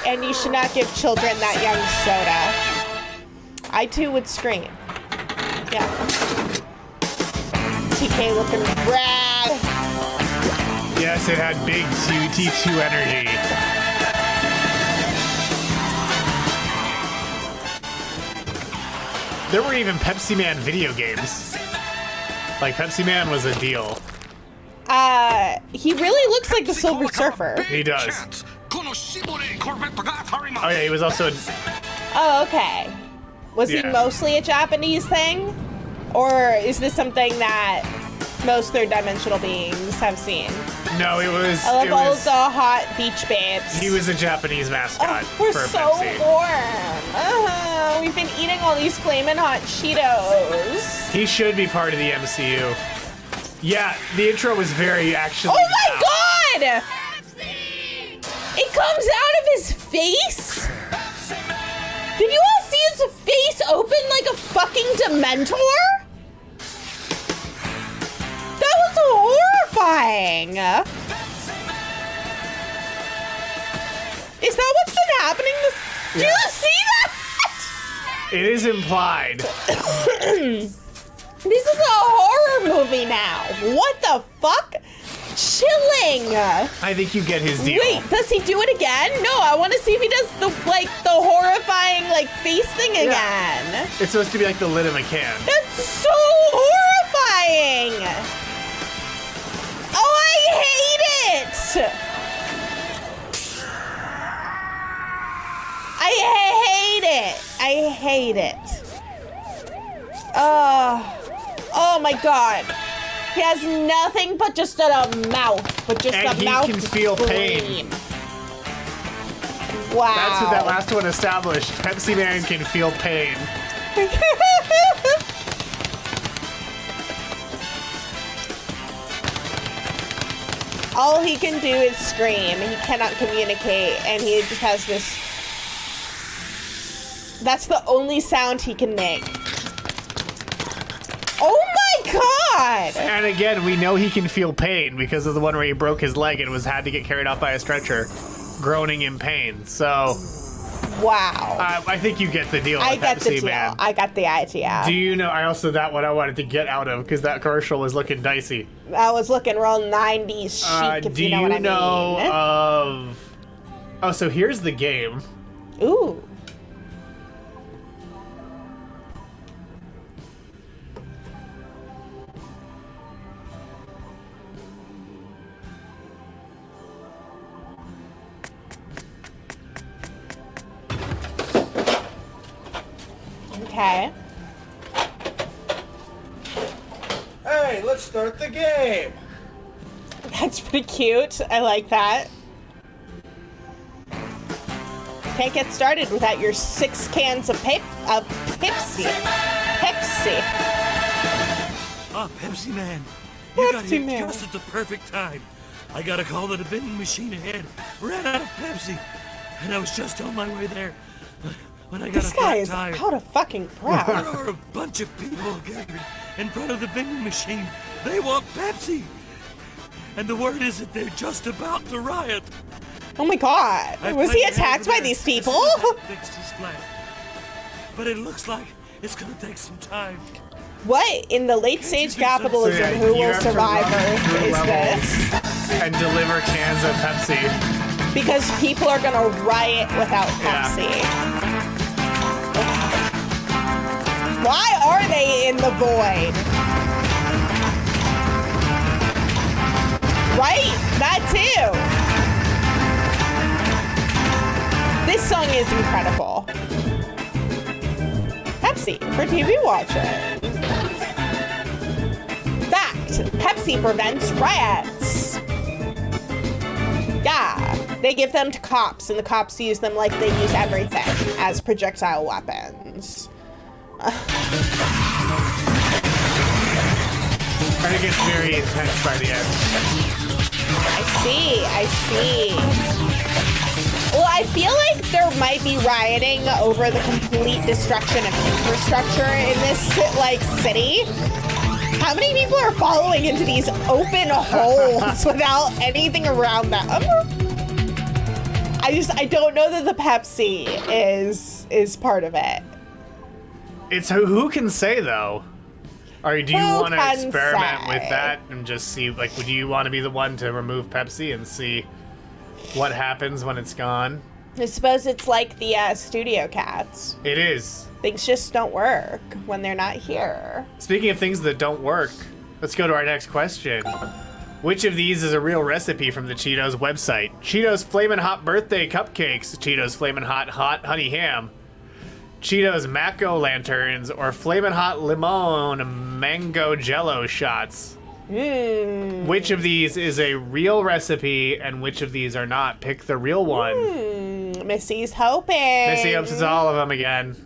C: And you should not give children that young soda. I too would scream. Yeah. TK looking rad.
B: Yes, it had big T2 energy. There were even Pepsi Man video games. Like, Pepsi Man was a deal.
C: He really looks like the Silver Surfer.
B: He does. Oh yeah, he was also...
C: Oh, okay. Was he mostly a Japanese thing? Or is this something that most third-dimensional beings have seen?
B: No, it was...
C: I love all of the hot beach babes.
B: He was a Japanese mascot
C: We're
B: for
C: so
B: Pepsi.
C: warm. We've been eating all these flamin' hot Cheetos.
B: He should be part of the MCU. Yeah, the intro was very actually...
C: Oh my god! It comes out of his face? Did you all see his face open like a fucking Dementor? That was horrifying. Is that what's been happening? Do you see that?
B: It is implied.
C: This is a horror movie now. What the fuck? Chilling.
B: I think you get his deal.
C: Wait, does he do it again? No, I want to see if he does the horrifying face thing again.
B: It's supposed to be like the lid of a can.
C: That's so dying. Oh, I hate it. I hate it. Oh my god. He has nothing but just a mouth,
B: And he
C: mouth
B: can feel pain.
C: Wow.
B: That's what that last one established. Pepsi Man can feel pain.
C: All he can do is scream. He cannot communicate, and he just has this... That's the only sound he can make. Oh my god!
B: And again, we know he can feel pain because of the one where he broke his leg and had to get carried off by a stretcher, groaning in pain. So...
C: Wow.
B: I think you get the deal.
C: I
B: with
C: get the
B: Pepsi
C: deal.
B: Man.
C: I got the idea.
B: Do you know? I also that one I wanted to get out of because that commercial was looking dicey.
C: I was looking real 90s chic, if you know what I mean.
B: Do you know of? Oh, so here's the game.
C: Ooh. Okay.
Q: Hey, let's start the game.
C: That's pretty cute. I like that. Can't get started without your 6 cans of Pepsi. Pepsi.
R: Ah, Pepsi Man. You got
C: Pepsi
R: here
C: Man.
R: just at the perfect time. I got a call that a vending machine ahead ran out of Pepsi, and I was just on my way there when I got
C: This
R: a
C: guy
R: flat
C: is
R: tire.
C: out of fucking breath.
R: There are a bunch of people gathered in front of the vending machine. They want Pepsi, and the word is that they're just about to riot.
C: Oh my god. Was he attacked by these people?
R: Fixed his flat. But it looks like it's gonna take some time.
C: What in the late stage capitalism who
B: you
C: will
B: have to
C: survive
B: run
C: Earth
B: through
C: is
B: levels
C: this?
B: and deliver cans of Pepsi.
C: Because people are gonna riot without Pepsi. Why are they in the void? Right? That too. This song is incredible. Pepsi for TV watching. Fact, Pepsi prevents riots. Yeah, they give them to cops, and the cops use them like they use everything as projectile weapons.
B: And it gets very intense by the end.
C: I see. Well, I feel like there might be rioting over the complete destruction of infrastructure in this, like, city. How many people are following into these open holes without anything around them? I don't know that the Pepsi is part of it.
B: It's who can say though? Or do you
C: Who
B: want to
C: can
B: experiment
C: say?
B: with that and just see, like, would you want to be the one to remove Pepsi and see what happens when it's gone?
C: I suppose it's like the studio cats.
B: It is.
C: Things just don't work when they're not here.
B: Speaking of things that don't work, let's go to our next question. Which of these is a real recipe from the Cheetos website? Cheetos Flamin' Hot Birthday Cupcakes, Cheetos Flamin' Hot Honey Ham, Cheetos Maco Lanterns, or Flamin' Hot Limon Mango Jello Shots? Which of these is a real recipe and which of these are not? Pick the real one.
C: Missy's hoping.
B: Missy hopes it's all of them again.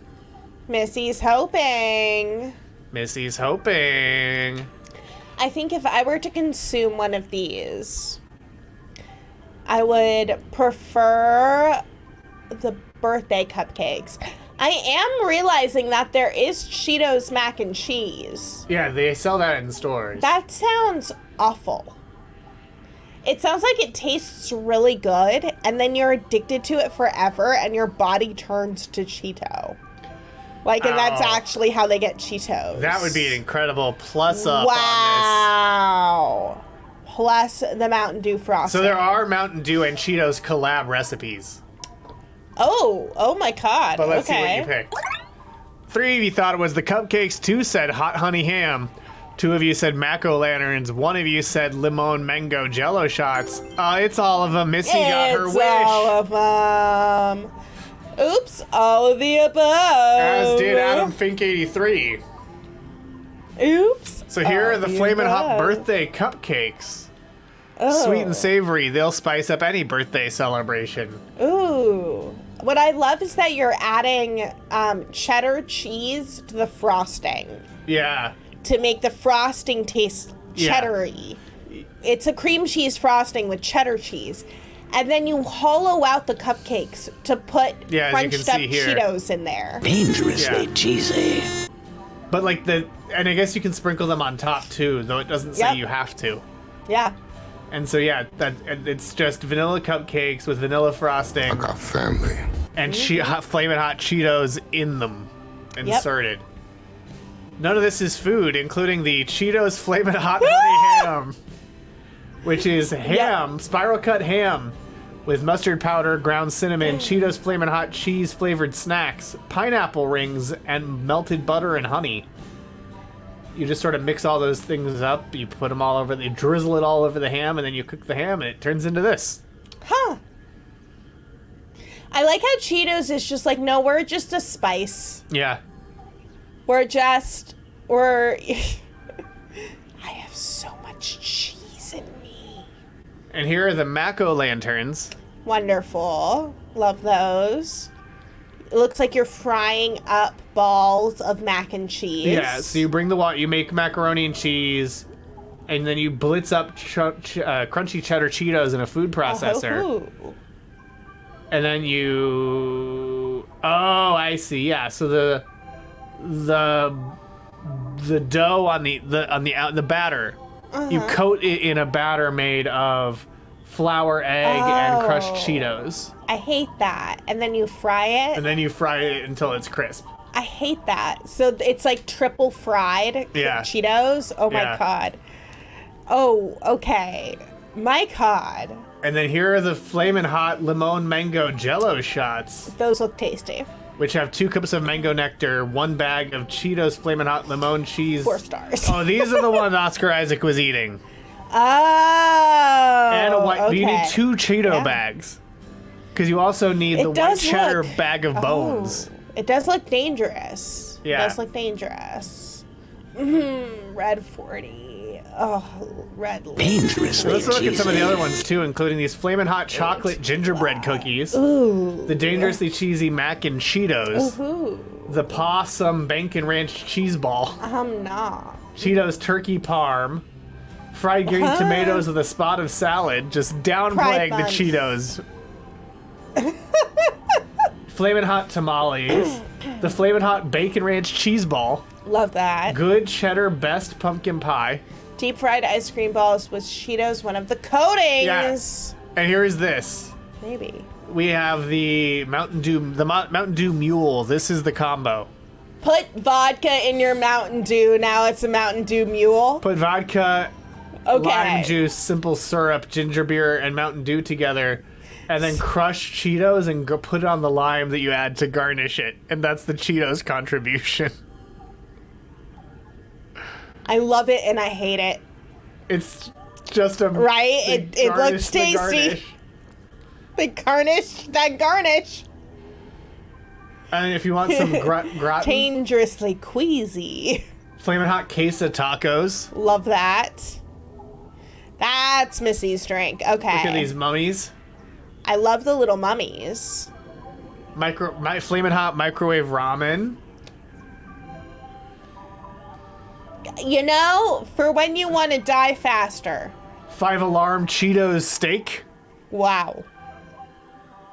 C: Missy's hoping.
B: Missy's hoping.
C: I think if I were to consume one of these, I would prefer the birthday cupcakes. I am realizing that there is Cheetos mac and cheese.
B: Yeah, they sell that in stores.
C: That sounds awful. It sounds like it tastes really good, and then you're addicted to it forever, and your body turns to Cheeto. Like, and that's actually how they get Cheetos.
B: That would be an incredible plus up
C: wow. Plus the Mountain Dew frosting.
B: So there are Mountain Dew and Cheetos collab recipes.
C: Oh my god.
B: But let's see what
C: okay.
B: you picked. 3 of you thought it was the cupcakes, 2 said hot honey ham, 2 of you said Mac-O-Lanterns. 1 of you said limon mango jello shots. It's all of them. Missy got her wish.
C: All of them. Oops, all of the above.
B: As did Adam Fink 83.
C: Oops.
B: So here are the Flamin' Hot birthday cupcakes.
C: Oh.
B: Sweet and savory. They'll spice up any birthday celebration.
C: Ooh. What I love is that you're adding cheddar cheese to the frosting.
B: Yeah.
C: To make the frosting taste cheddary. Yeah. It's a cream cheese frosting with cheddar cheese. And then you hollow out the cupcakes to put crunched up Cheetos in there.
D: Dangerously cheesy.
B: But like and I guess you can sprinkle them on top too, though it doesn't say you have to.
C: Yeah.
B: And so it's just vanilla cupcakes with vanilla frosting.
K: I got family.
B: And Flamin' Hot Cheetos in them, inserted. None of this is food, including the Cheetos Flamin' Hot Honey Ham, which is ham, spiral cut ham, with mustard powder, ground cinnamon, Cheetos Flamin' Hot cheese flavored snacks, pineapple rings, and melted butter and honey. You just sort of mix all those things up. You put them all over, you drizzle it all over the ham, and then you cook the ham, and it turns into this.
C: Huh. I like how Cheetos is just like, no, we're just a spice.
B: Yeah.
C: I have so much cheese in me.
B: And here are the Mac-O-Lanterns.
C: Wonderful. Love those. It looks like you're frying up balls of mac and cheese.
B: Yeah, so you bring you make macaroni and cheese, and then you blitz up crunchy cheddar Cheetos in a food processor.
C: Oh.
B: And then I see. Yeah, so the dough on the batter, you coat it in a batter made of flour, egg, and crushed Cheetos.
C: I hate that. And then you fry it.
B: And then you fry it until it's crisp.
C: I hate that. So it's like triple fried Cheetos. Oh my God. Oh, okay. My God.
B: And then here are the Flamin' Hot Limon Mango Jello shots.
C: Those look tasty.
B: Which have 2 cups of mango nectar, 1 bag of Cheetos Flamin' Hot Lemon Cheese.
C: 4 stars.
B: Oh, these are the ones Oscar Isaac was eating.
C: Oh.
B: And a white. You need 2 Cheeto bags. Because you also need the white cheddar bag of bones.
C: It does look dangerous.
B: Yeah.
C: It does look dangerous. Red 40. Oh, red.
D: Dangerously
B: Let's look at some of the other ones too, including these Flamin' Hot Chocolate Gingerbread Cookies.
C: Ooh.
B: The Dangerously Cheesy Mac and Cheetos.
C: Ooh.
B: The Possum Bacon Ranch Cheese Ball.
C: Nah.
B: Cheetos Turkey Parm. Fried green tomatoes with a spot of salad. Just downplaying the Cheetos. Flamin' Hot Tamales. The Flamin' Hot Bacon Ranch Cheese Ball.
C: Love that.
B: Good Cheddar Best Pumpkin Pie.
C: Deep fried ice cream balls with Cheetos, one of the coatings.
B: Yeah. And here is this.
C: Maybe.
B: We have the Mountain Dew Mule. This is the combo.
C: Put vodka in your Mountain Dew. Now it's a Mountain Dew Mule.
B: Put vodka, lime juice, simple syrup, ginger beer, and Mountain Dew together. And then crush Cheetos and put it on the lime that you add to garnish it. And that's the Cheetos contribution.
C: I love it and I hate it.
B: It's just a...
C: Right? It looks tasty. They garnished that garnish.
B: And if you want some gratin...
C: Dangerously queasy.
B: Flamin' Hot Queso Tacos.
C: Love that. That's Missy's drink. Okay.
B: Look at these mummies.
C: I love the little mummies.
B: Flamin' Hot Microwave Ramen.
C: You know, for when you want to die faster.
B: 5 Alarm Cheetos Steak.
C: Wow.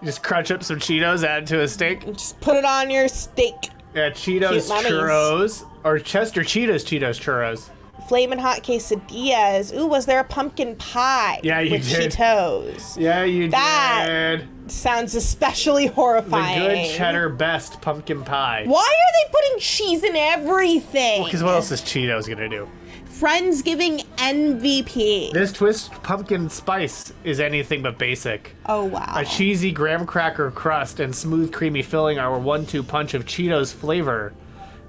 B: You just crunch up some Cheetos, add it to a steak.
C: Just put it on your steak.
B: Yeah, Cheetos Churros. Or Chester Cheetos Churros.
C: Flamin' Hot Quesadillas. Ooh, was there a pumpkin pie?
B: Yeah, you
C: with
B: did.
C: Cheetos?
B: Yeah, you did.
C: That sounds especially horrifying.
B: The Good Cheddar Best Pumpkin Pie.
C: Why are they putting cheese in everything?
B: Because what else is Cheetos gonna do?
C: Friendsgiving MVP.
B: This twist pumpkin spice is anything but basic.
C: Oh, wow.
B: A cheesy graham cracker crust and smooth creamy filling are a 1-2 punch of Cheetos flavor.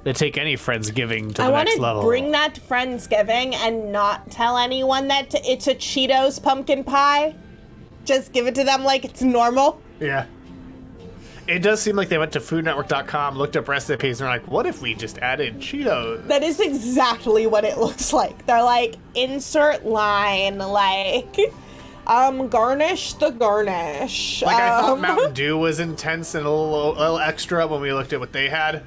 B: They take any Friendsgiving to
C: I
B: the
C: want
B: next
C: to
B: level.
C: bring that to Friendsgiving and not tell anyone that it's a Cheetos pumpkin pie. Just give it to them like it's normal.
B: Yeah. It does seem like they went to foodnetwork.com, looked up recipes, and they're like, what if we just added Cheetos?
C: That is exactly what it looks like. They're like, insert line, like, garnish the garnish.
B: Like, I thought Mountain Dew was intense and a little extra when we looked at what they had.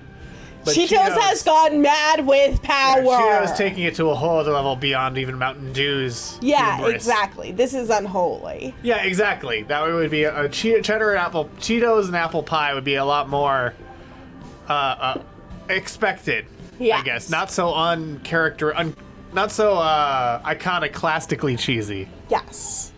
B: But
C: Cheetos has gone mad with power.
B: Yeah, Cheetos taking it to a whole other level beyond even Mountain Dew's hubris.
C: Exactly. This is unholy.
B: Yeah, exactly. That would be a cheddar and apple, Cheetos and apple pie would be a lot more expected.
C: Yes.
B: I guess not so not so iconoclastically cheesy.
C: Yes.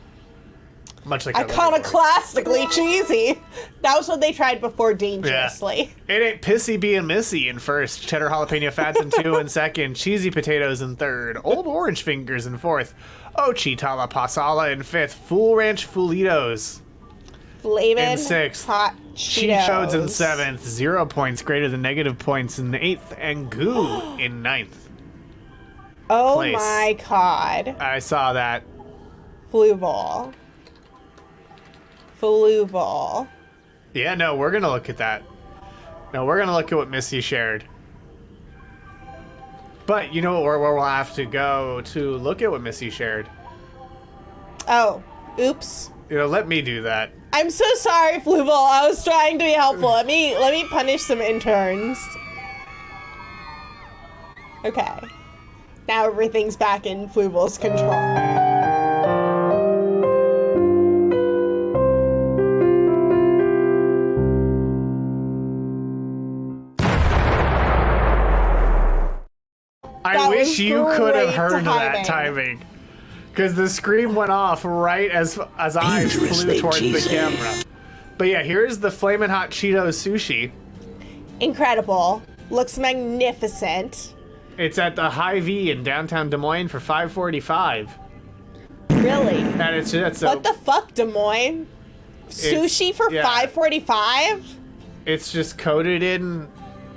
B: Much like
C: Iconoclastically cheesy. That was what they tried before dangerously.
B: Yeah. It ain't pissy being missy in first. Cheddar jalapeno fats in 2 in second. Cheesy potatoes in third. Old orange fingers in fourth. Ochitala pasala in fifth. Fool ranch fulitos
C: Flavin'
B: in sixth.
C: hot
B: Cheetos in seventh. 0 points greater than negative points in eighth. And goo in ninth.
C: Oh
B: place.
C: my god.
B: I saw that.
C: Fluval.
B: Yeah, no, we're gonna look at that. No, we're gonna look at what Missy shared. But you know where we'll have to go to look at what Missy shared.
C: Oh, oops.
B: You know, let me do that.
C: I'm so sorry, Fluval. I was trying to be helpful. Let me punish some interns. Okay. Now everything's back in Fluval's control.
B: I wish you could have heard that timing. Because the scream went off right as I flew towards the camera. But yeah, here's the Flamin' Hot Cheetos sushi.
C: Incredible. Looks magnificent.
B: It's at the Hy-Vee in downtown Des Moines for $5.45.
C: Really?
B: And it's
C: what the fuck, Des Moines? Sushi for $5.45?
B: It's just coated in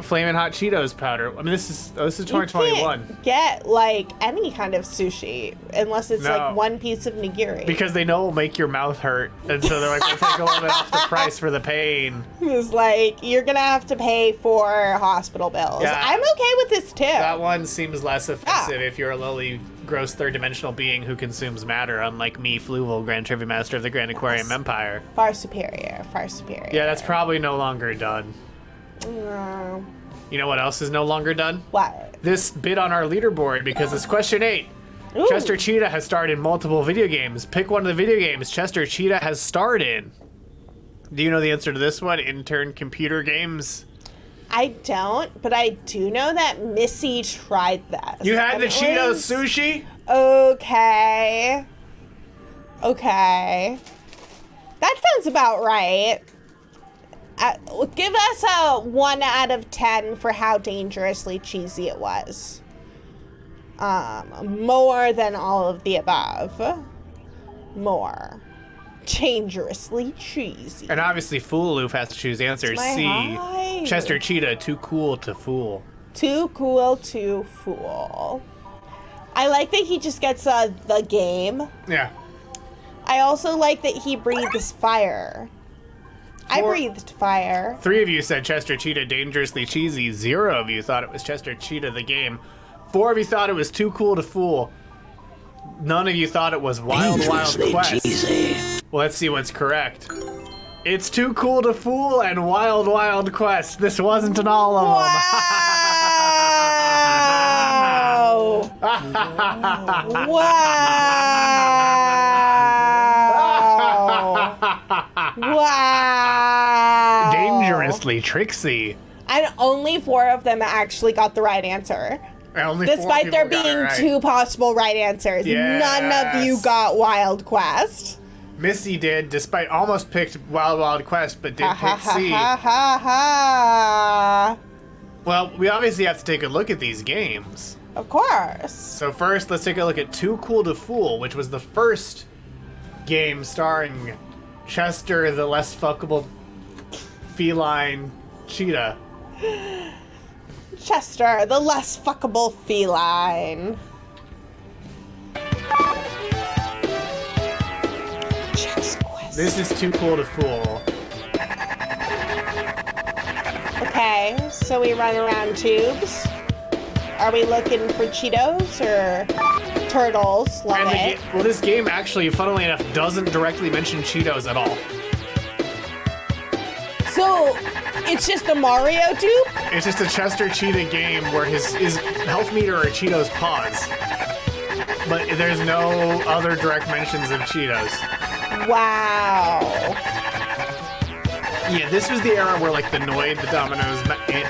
B: Flamin' Hot Cheetos powder. I mean, this is 2021.
C: You can't get like any kind of sushi unless it's like one piece of nigiri.
B: Because they know it'll make your mouth hurt, and so they're like, we'll take a little bit off the price for the pain.
C: It's like you're gonna have to pay for hospital bills.
B: Yeah.
C: I'm okay with this too.
B: That one seems less offensive if you're a lowly, gross third-dimensional being who consumes matter, unlike me, Fluval, Grand Triviamaster of the Grand Aquarium Empire.
C: Far superior. Far superior.
B: Yeah, that's probably no longer done.
C: No.
B: You know what else is no longer done?
C: What?
B: This bit on our leaderboard, because it's question 8.
C: Ooh.
B: Chester Cheetah has starred in multiple video games. Pick one of the video games Chester Cheetah has starred in. Do you know the answer to this one? Intern computer games?
C: I don't, but I do know that Missy tried that.
B: You had the Cheetos sushi?
C: Okay. Okay. That sounds about right. Give us a 1 out of 10 for how dangerously cheesy it was. More than all of the above. More. Dangerously cheesy.
B: And obviously Fooloof has to choose answer C.
C: High.
B: Chester Cheetah, too cool to fool.
C: Too cool to fool. I like that he just gets the game.
B: Yeah.
C: I also like that he breathes fire. I breathed fire.
B: 3 of you said Chester Cheetah dangerously cheesy. 0 of you thought it was Chester Cheetah the game. 4 of you thought it was too cool to fool. None of you thought it was Wild Quest.
D: Cheesy.
B: Well, let's see what's correct. It's too cool to fool and Wild Quest. This wasn't in all of them.
C: Wow. Wow.
B: Dangerously tricksy.
C: And only 4 of them actually got the right answer. Despite there being 2 possible right answers.
B: Yes.
C: None of you got Wild Quest.
B: Missy did, despite almost picked Wild Quest, but did pick C. Well, we obviously have to take a look at these games.
C: Of course.
B: So first, let's take a look at Too Cool to Fool, which was the first game starring Chester, the less fuckable feline cheetah.
C: Chester, the less fuckable feline. Chess quest.
B: This is too cool to fool.
C: Okay, so we run around tubes. Are we looking for Cheetos or turtles? Love it.
B: Well, this game actually, funnily enough, doesn't directly mention Cheetos at all.
C: So, it's just the Mario tube?
B: It's just a Chester Cheetah game where his health meter are Cheetos paws. But there's no other direct mentions of Cheetos.
C: Wow.
B: Yeah, this was the era where like the Noid, the Domino's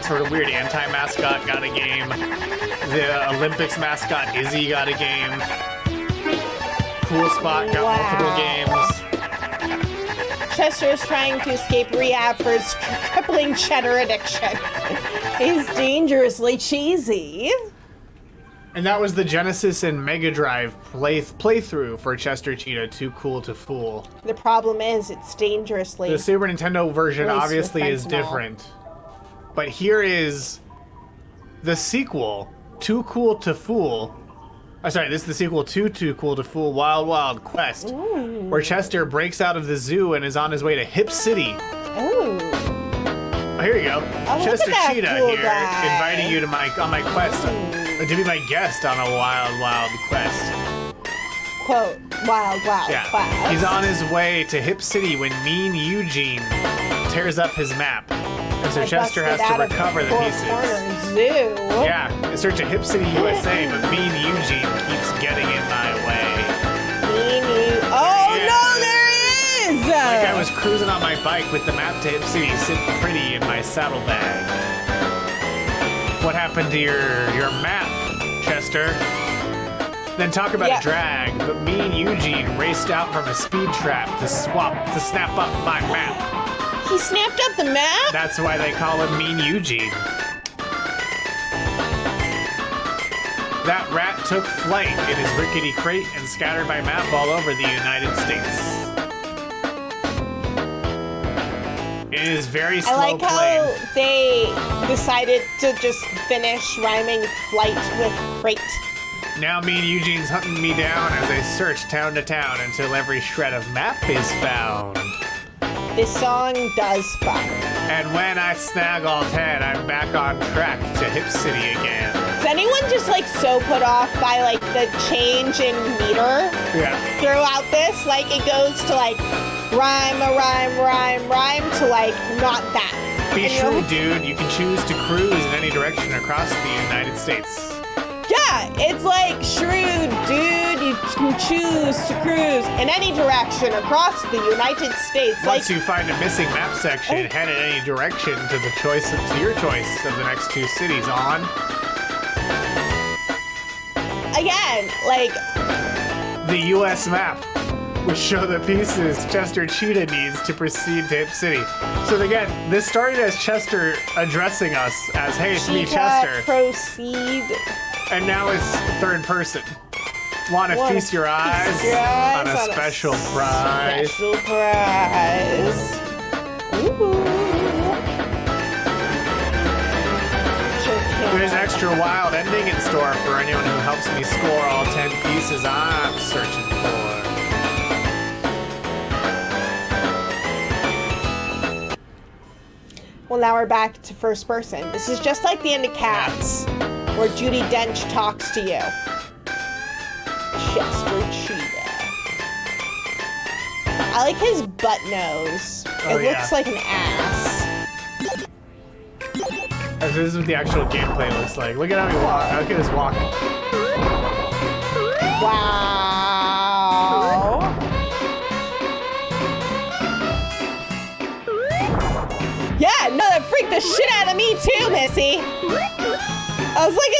B: sort of weird anti-mascot got a game. The Olympics mascot Izzy got a game. Cool Spot got multiple games.
C: Chester is trying to escape rehab for his crippling cheddar addiction. He's dangerously cheesy.
B: And that was the Genesis and Mega Drive playthrough for Chester Cheetah, Too Cool to Fool.
C: The problem is, it's dangerously.
B: The Super Nintendo version
C: laced with
B: obviously is
C: fentanyl.
B: different. But here is the sequel, Too Cool to Fool. Oh, sorry, this is the sequel to Too Cool to Fool, Wild Wild Quest, where Chester breaks out of the zoo and is on his way to Hip City.
C: Ooh.
B: Oh, here you go.
C: Oh, look
B: Chester
C: at that
B: Cheetah
C: cool
B: here,
C: guy.
B: inviting you to on my quest, to be my guest on a Wild Wild Quest.
C: Quote, wild quest.
B: He's on his way to Hip City when Mean Eugene tears up his map. And so Chester has to recover the pieces.
C: Zoo.
B: Yeah, in search of Hip City, USA, but Mean Eugene keeps getting in my way.
C: Oh, no, there he is!
B: Like I was cruising on my bike with the map to Hip City sitting pretty in my saddlebag. What happened to your map, Chester? Then talk about a drag, but Mean Eugene raced out from a speed trap to snap up my map.
C: He snapped up the map?
B: That's why they call him Mean Eugene. That rat took flight in his rickety crate and scattered my map all over the United States. It is very slow
C: I like how
B: playing.
C: they decided to just finish rhyming flight with crate.
B: Now Mean Eugene's hunting me down as I search town to town until every shred of map is found.
C: This song does fun.
B: And when I snag all 10, I'm back on track to Hip City again.
C: Is anyone just like so put off by like the change in meter throughout this? Like it goes to like rhyme, a rhyme, rhyme, rhyme to like not that.
B: Be shrewd, dude. You can choose to cruise in any direction across the United States.
C: Yeah, it's like shrewd, dude. You can choose to cruise in any direction across the United States.
B: Once you find a missing map section, head in any direction to your choice of the next two cities on.
C: Again, like
B: the U.S. map, which show the pieces Chester Cheetah needs to proceed to Hip City. So again, this started as Chester addressing us as, "Hey, it's me, Chester."
C: Proceed.
B: And now it's third person. Want to feast your eyes on a special prize?
C: Special prize. Ooh.
B: There's an extra wild ending in store for anyone who helps me score all 10 pieces I'm searching for.
C: Well, now we're back to first person. This is just like the end of Cats, where Judi Dench talks to you. Chester Cheetah. I like his butt nose.
B: Oh,
C: It looks like an ass.
B: This is what the actual gameplay looks like. Look at how he walks. Look at his walk.
C: Wow. Yeah, no, that freaked the shit out of me too, Missy. I was like,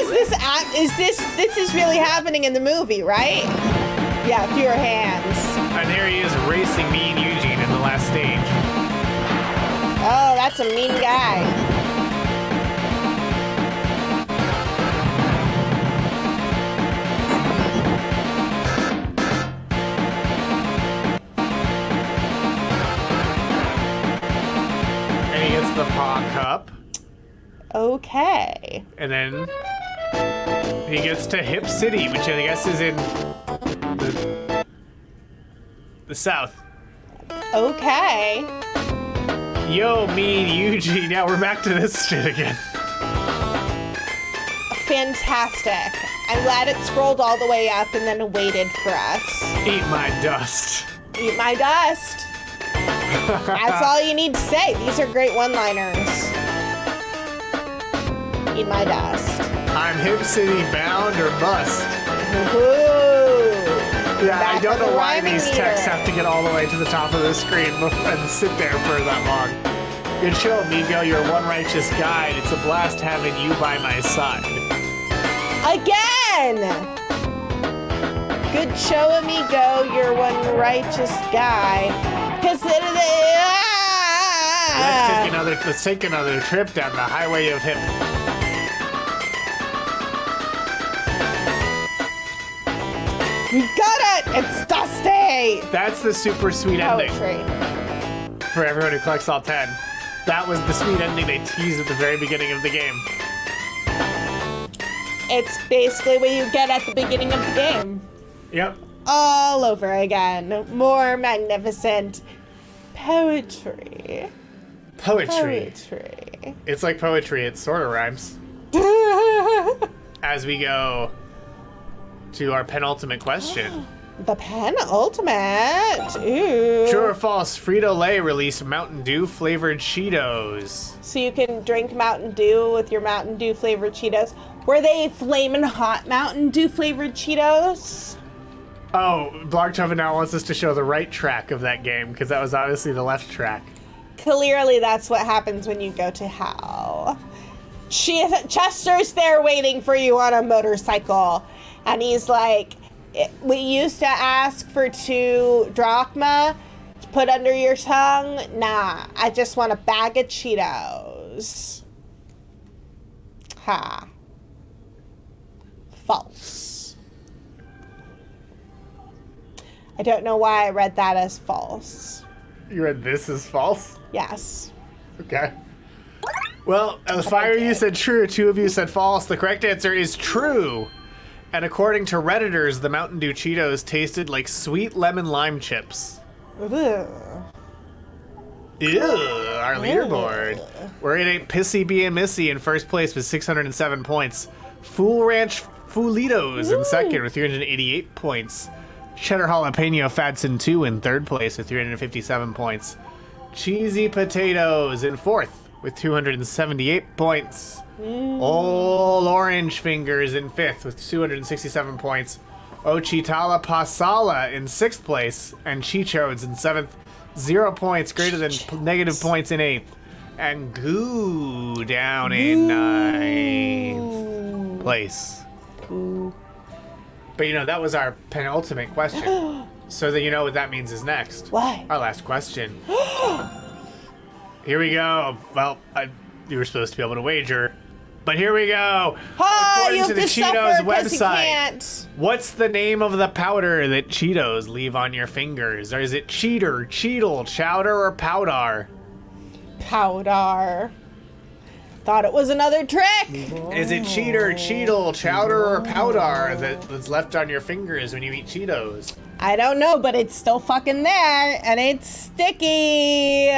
C: this is really happening in the movie, right? Yeah, fewer hands.
B: And here he is racing Mean Eugene in the last stage.
C: Oh, that's a mean guy.
B: And he gets the paw cup.
C: Okay.
B: And then he gets to Hip City, which I guess is in the south.
C: Okay.
B: Yo, me and Eugene. Yeah, we're back to this shit again.
C: Fantastic. I'm glad it scrolled all the way up and then waited for us.
B: Eat my dust.
C: Eat my dust. That's all you need to say. These are great one-liners. Eat my dust.
B: I'm Hip City bound or bust.
C: Woohoo!
B: Yeah, I don't know why
C: rhyming
B: these texts have to get all the way to the top of the screen and sit there for that long. Good show, amigo. You're one righteous guide. It's a blast having you by my side.
C: Again! Good show, amigo. You're one righteous guy.
B: Let's take another trip down the highway of hip.
C: We got it! It's Dusty!
B: That's the super sweet ending. For everyone who collects all 10. That was the sweet ending they teased at the very beginning of the game.
C: It's basically what you get at the beginning of the game.
B: Yep.
C: All over again. More magnificent poetry.
B: Poetry. It's like poetry. It sort of rhymes. As we go to our penultimate question.
C: The penultimate. Ooh.
B: True or false? Frito-Lay released Mountain Dew flavored Cheetos.
C: So you can drink Mountain Dew with your Mountain Dew flavored Cheetos. Were they flamin' hot Mountain Dew flavored Cheetos?
B: Oh, Blogtova now wants us to show the right track of that game because that was obviously the left track.
C: Clearly, that's what happens when you go to hell. Chester's there waiting for you on a motorcycle, and he's like, "We used to ask for 2 drachma to put under your tongue. Nah, I just want a bag of Cheetos." Ha. False. I don't know why I read that as false.
B: You read this as false?
C: Yes.
B: Okay. Well, Fire, you said true. 2 of you said false. The correct answer is true. And according to Redditors, the Mountain Dew Cheetos tasted like sweet lemon lime chips.
C: Ugh.
B: Ew, our leaderboard. We're at Pissy B and Missy in first place with 607 points. Fool Ranch Fulitos in second with 388 points. Cheddar Jalapeno Fadson 2 in third place with 357 points. Cheesy Potatoes in fourth with 278 points. Old Orange Fingers in fifth with 267 points. Ochitala Pasala in sixth place. And Chichodes in seventh. 0 points, greater than negative points in eighth. And Goo down in ninth place. But you know, that was our penultimate question. So that you know what that means is next.
C: Why?
B: Our last question. Here we go. Well, you were supposed to be able to wager. But here we go. According to the Cheetos website, what's the name of the powder that Cheetos leave on your fingers? Or is it cheater, cheetle, chowder, or powdar?
C: Powdar. Thought it was another trick.
B: Is it cheater, cheetle, chowder, or powdar that's left on your fingers when you eat Cheetos?
C: I don't know, but it's still fucking there, and it's sticky.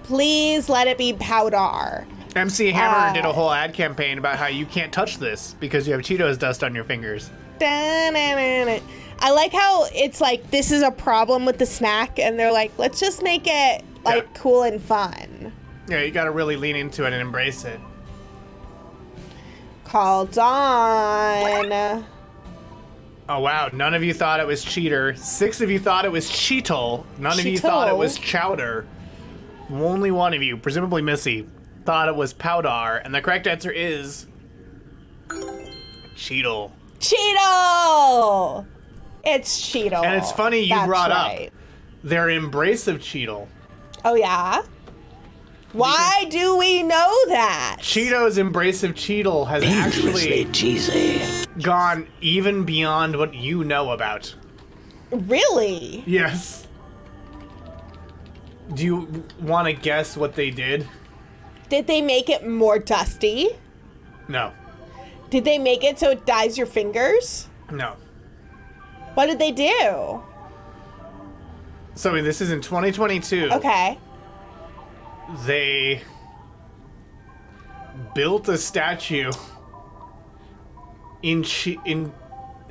C: Please let it be powdar.
B: MC Hammer did a whole ad campaign about how you can't touch this because you have Cheetos dust on your fingers.
C: I like how it's like, this is a problem with the snack, and they're like, let's just make it like cool and fun.
B: Yeah, you gotta really lean into it and embrace it.
C: Called on.
B: Oh wow, none of you thought it was cheater. 6 of you thought it was cheetle. None of you thought it was chowder. Only one of you, presumably Missy, thought it was powdar, and the correct answer is Cheetle.
C: Cheetle! It's Cheetle.
B: And it's funny you brought up their embrace of Cheetle.
C: Oh yeah? Why do we know that?
B: Cheetos' embrace of Cheetle has actually gone even beyond what you know about.
C: Really?
B: Yes. Do you want to guess what they did?
C: Did they make it more dusty?
B: No.
C: Did they make it so it dyes your fingers?
B: No.
C: What did they do?
B: So this is in 2022.
C: Okay.
B: They built a statue in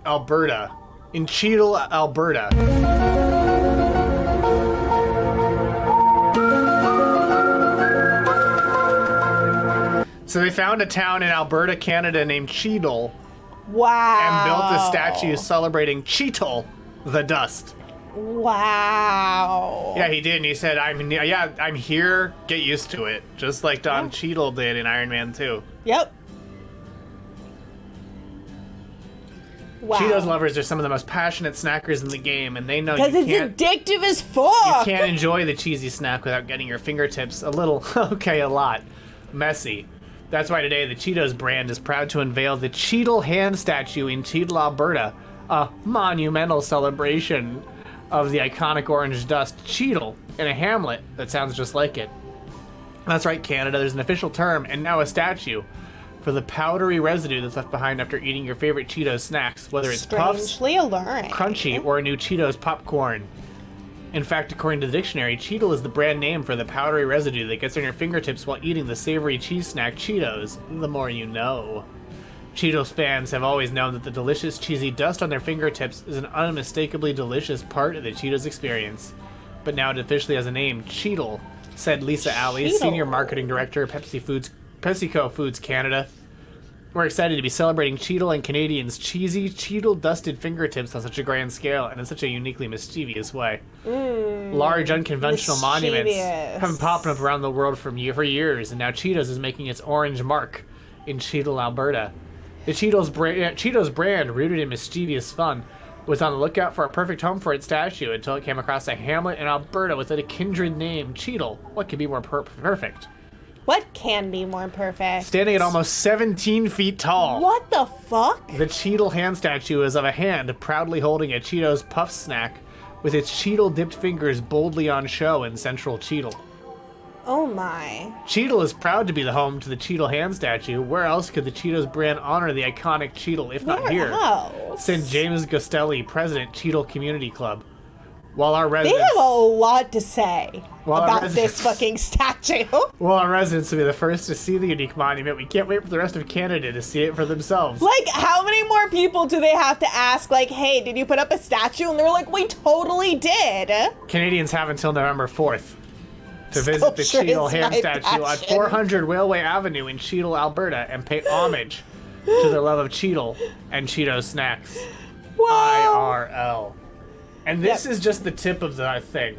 B: Alberta, in Cheetos, Alberta. So they found a town in Alberta, Canada named Cheetos.
C: Wow.
B: And built a statue celebrating Cheetos, the dust.
C: Wow.
B: Yeah, he did, and he said, I'm here, get used to it. Just like Don Cheadle did in Iron Man 2.
C: Yep. Wow.
B: Cheetos lovers are some of the most passionate snackers in the game, and they know
C: because it's addictive as fuck.
B: You can't enjoy the cheesy snack without getting your fingertips a lot messy. That's why today the Cheetos brand is proud to unveil the Cheetle hand statue in Cheetle, Alberta, a monumental celebration of the iconic orange dust Cheetle in a hamlet that sounds just like it. That's right, Canada, there's an official term and now a statue for the powdery residue that's left behind after eating your favorite Cheetos snacks, whether it's
C: strangely alluring,
B: crunchy, or a new Cheetos popcorn. In fact, according to the dictionary, Cheetle is the brand name for the powdery residue that gets on your fingertips while eating the savory cheese snack Cheetos. The more you know. Cheetos fans have always known that the delicious cheesy dust on their fingertips is an unmistakably delicious part of the Cheetos experience. But now it officially has a name, Cheetle, said Lisa Alley, Senior Marketing Director of PepsiCo Foods Canada. We're excited to be celebrating Cheetle and Canadians' cheesy, Cheetle-dusted fingertips on such a grand scale and in such a uniquely mischievous way. Large, unconventional monuments have been popping up around the world for years, and now Cheetos is making its orange mark in Cheetle, Alberta. The Cheetos brand, rooted in mischievous fun, was on the lookout for a perfect home for its statue until it came across a hamlet in Alberta with a kindred name, Cheetle. What could be more perfect?
C: What can be more perfect?
B: Standing at almost 17 feet tall.
C: What the fuck?
B: The Cheetle hand statue is of a hand proudly holding a Cheetos puff snack with its Cheetle-dipped fingers boldly on show in central Cheetle.
C: Oh my.
B: Cheetle is proud to be the home to the Cheetle hand statue. Where else could the Cheetos brand honor the iconic Cheetle, if not here? Said James Gostelli, president, Cheetle Community Club. While our residents...
C: They have a lot to say about this fucking statue.
B: While our residents will be the first to see the unique monument, we can't wait for the rest of Canada to see it for themselves.
C: Like, how many more people do they have to ask, like, hey, did you put up a statue? And they're like, we totally did.
B: Canadians have until November 4th to visit the Cheetle hand statue on 400 Railway Avenue in Cheetle, Alberta, and pay homage to their love of Cheetle and Cheetos snacks.
C: Wow.
B: IRL. And this is just the tip of the thing.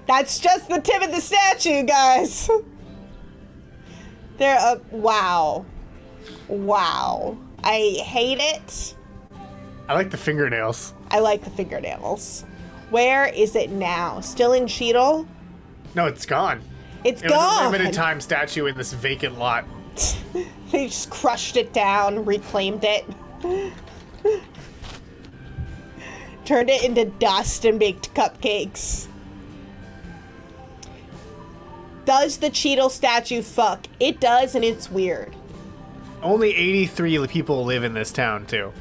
C: That's just the tip of the statue, guys. They're wow. Wow. I hate it.
B: I like the fingernails.
C: I like the fingernails. Where is it now? Still in Cheetle?
B: No, it's gone.
C: It
B: was a limited time statue in this vacant lot.
C: They just crushed it down, reclaimed it. Turned it into dust and baked cupcakes. Does the Cheetle statue fuck? It does, and it's weird.
B: Only 83 people live in this town, too.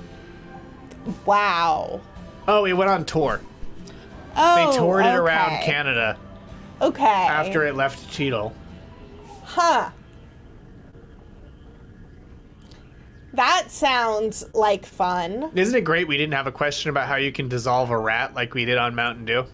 C: Wow.
B: Oh, it went on tour.
C: Oh,
B: they toured it around Canada.
C: Okay.
B: After it left Cheetle.
C: Huh. That sounds like fun.
B: Isn't it great we didn't have a question about how you can dissolve a rat like we did on Mountain Dew?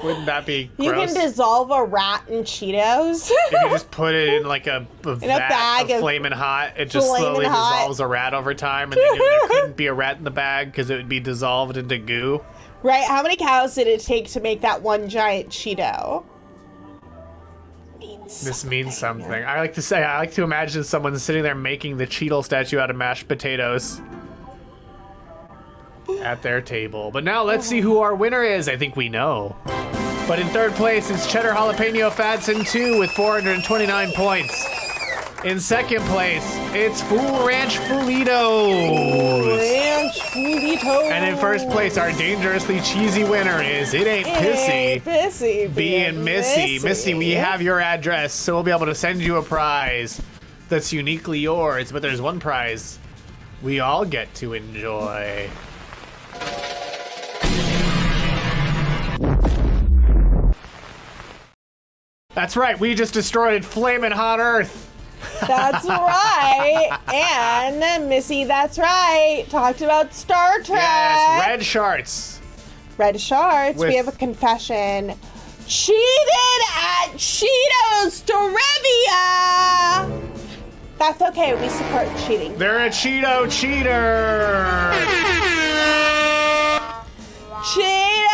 B: Wouldn't that be gross?
C: You can dissolve a rat in Cheetos?
B: If you just put it in like a bag of Flamin' Hot, it just slowly dissolves a rat over time, and they knew there couldn't be a rat in the bag because it would be dissolved into goo.
C: Right, how many cows did it take to make that one giant Cheeto?
B: This means something. I like to imagine someone sitting there making the Cheetle statue out of mashed potatoes at their table. But now let's see who our winner is. I think we know. But in third place, it's Cheddar Jalapeno Fadson 2 with 429 points. In second place, it's Fool Ranch Fulitos.
C: Cheetos.
B: And in first place, our dangerously cheesy winner is It Ain't Pissy.
C: Pissy.
B: Being Missy. Missy, we have your address, so we'll be able to send you a prize that's uniquely yours. But there's one prize we all get to enjoy. That's right, we just destroyed Flamin' Hot Earth.
C: That's right. And Missy, that's right. Talked about Star Trek.
B: Yes, red sharks.
C: Red sharks.
B: With-
C: We have a confession. Cheated at Cheetos Trivia. That's okay. We support cheating.
B: They're a Cheeto cheater.
C: Cheeto.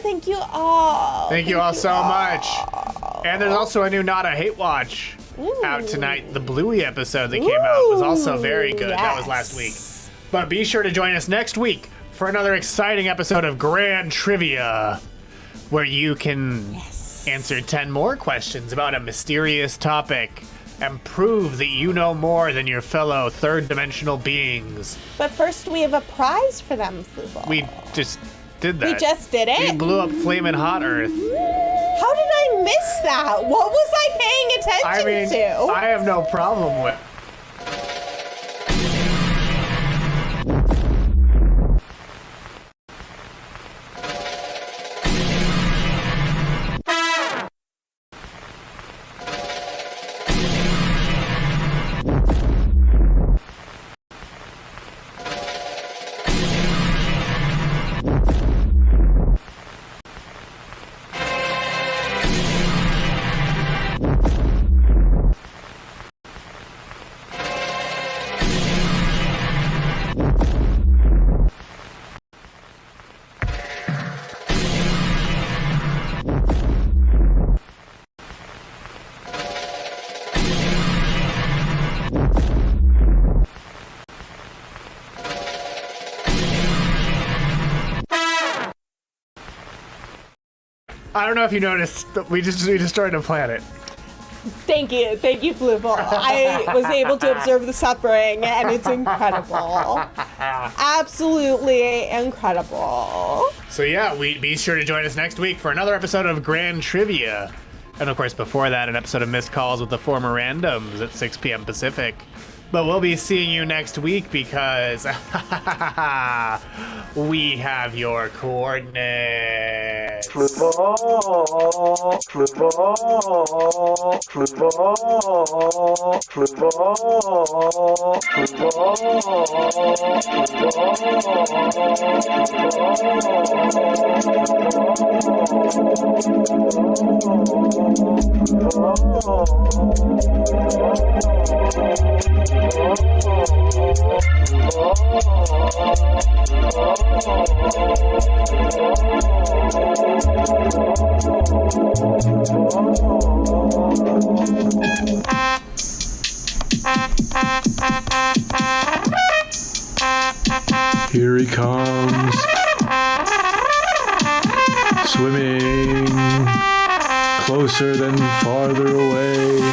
C: Thank you all.
B: Thank you all so much. And there's also a new Not a Hate Watch out tonight. The Bluey episode that came out was also very good.
C: Yes.
B: That was last week. But be sure to join us next week for another exciting episode of Grand Trivia, where you can answer 10 more questions about a mysterious topic and prove that you know more than your fellow third-dimensional beings.
C: But first, we have a prize for them, Fluval.
B: We just did that.
C: We just did it?
B: We blew up Flamin' Hot Earth.
C: How did I miss that? What was I paying attention to?
B: I have no problem with. I don't know if you noticed, but we just destroyed a planet.
C: Thank you, Fluval. I was able to observe the suffering, and it's incredible. Absolutely incredible.
B: So yeah, be sure to join us next week for another episode of Grand Trivia. And of course, before that, an episode of Missed Calls with the Former Randoms at 6 p.m. Pacific. But we'll be seeing you next week because we have your coordinates.
A: Here he comes. Swimming closer than farther away.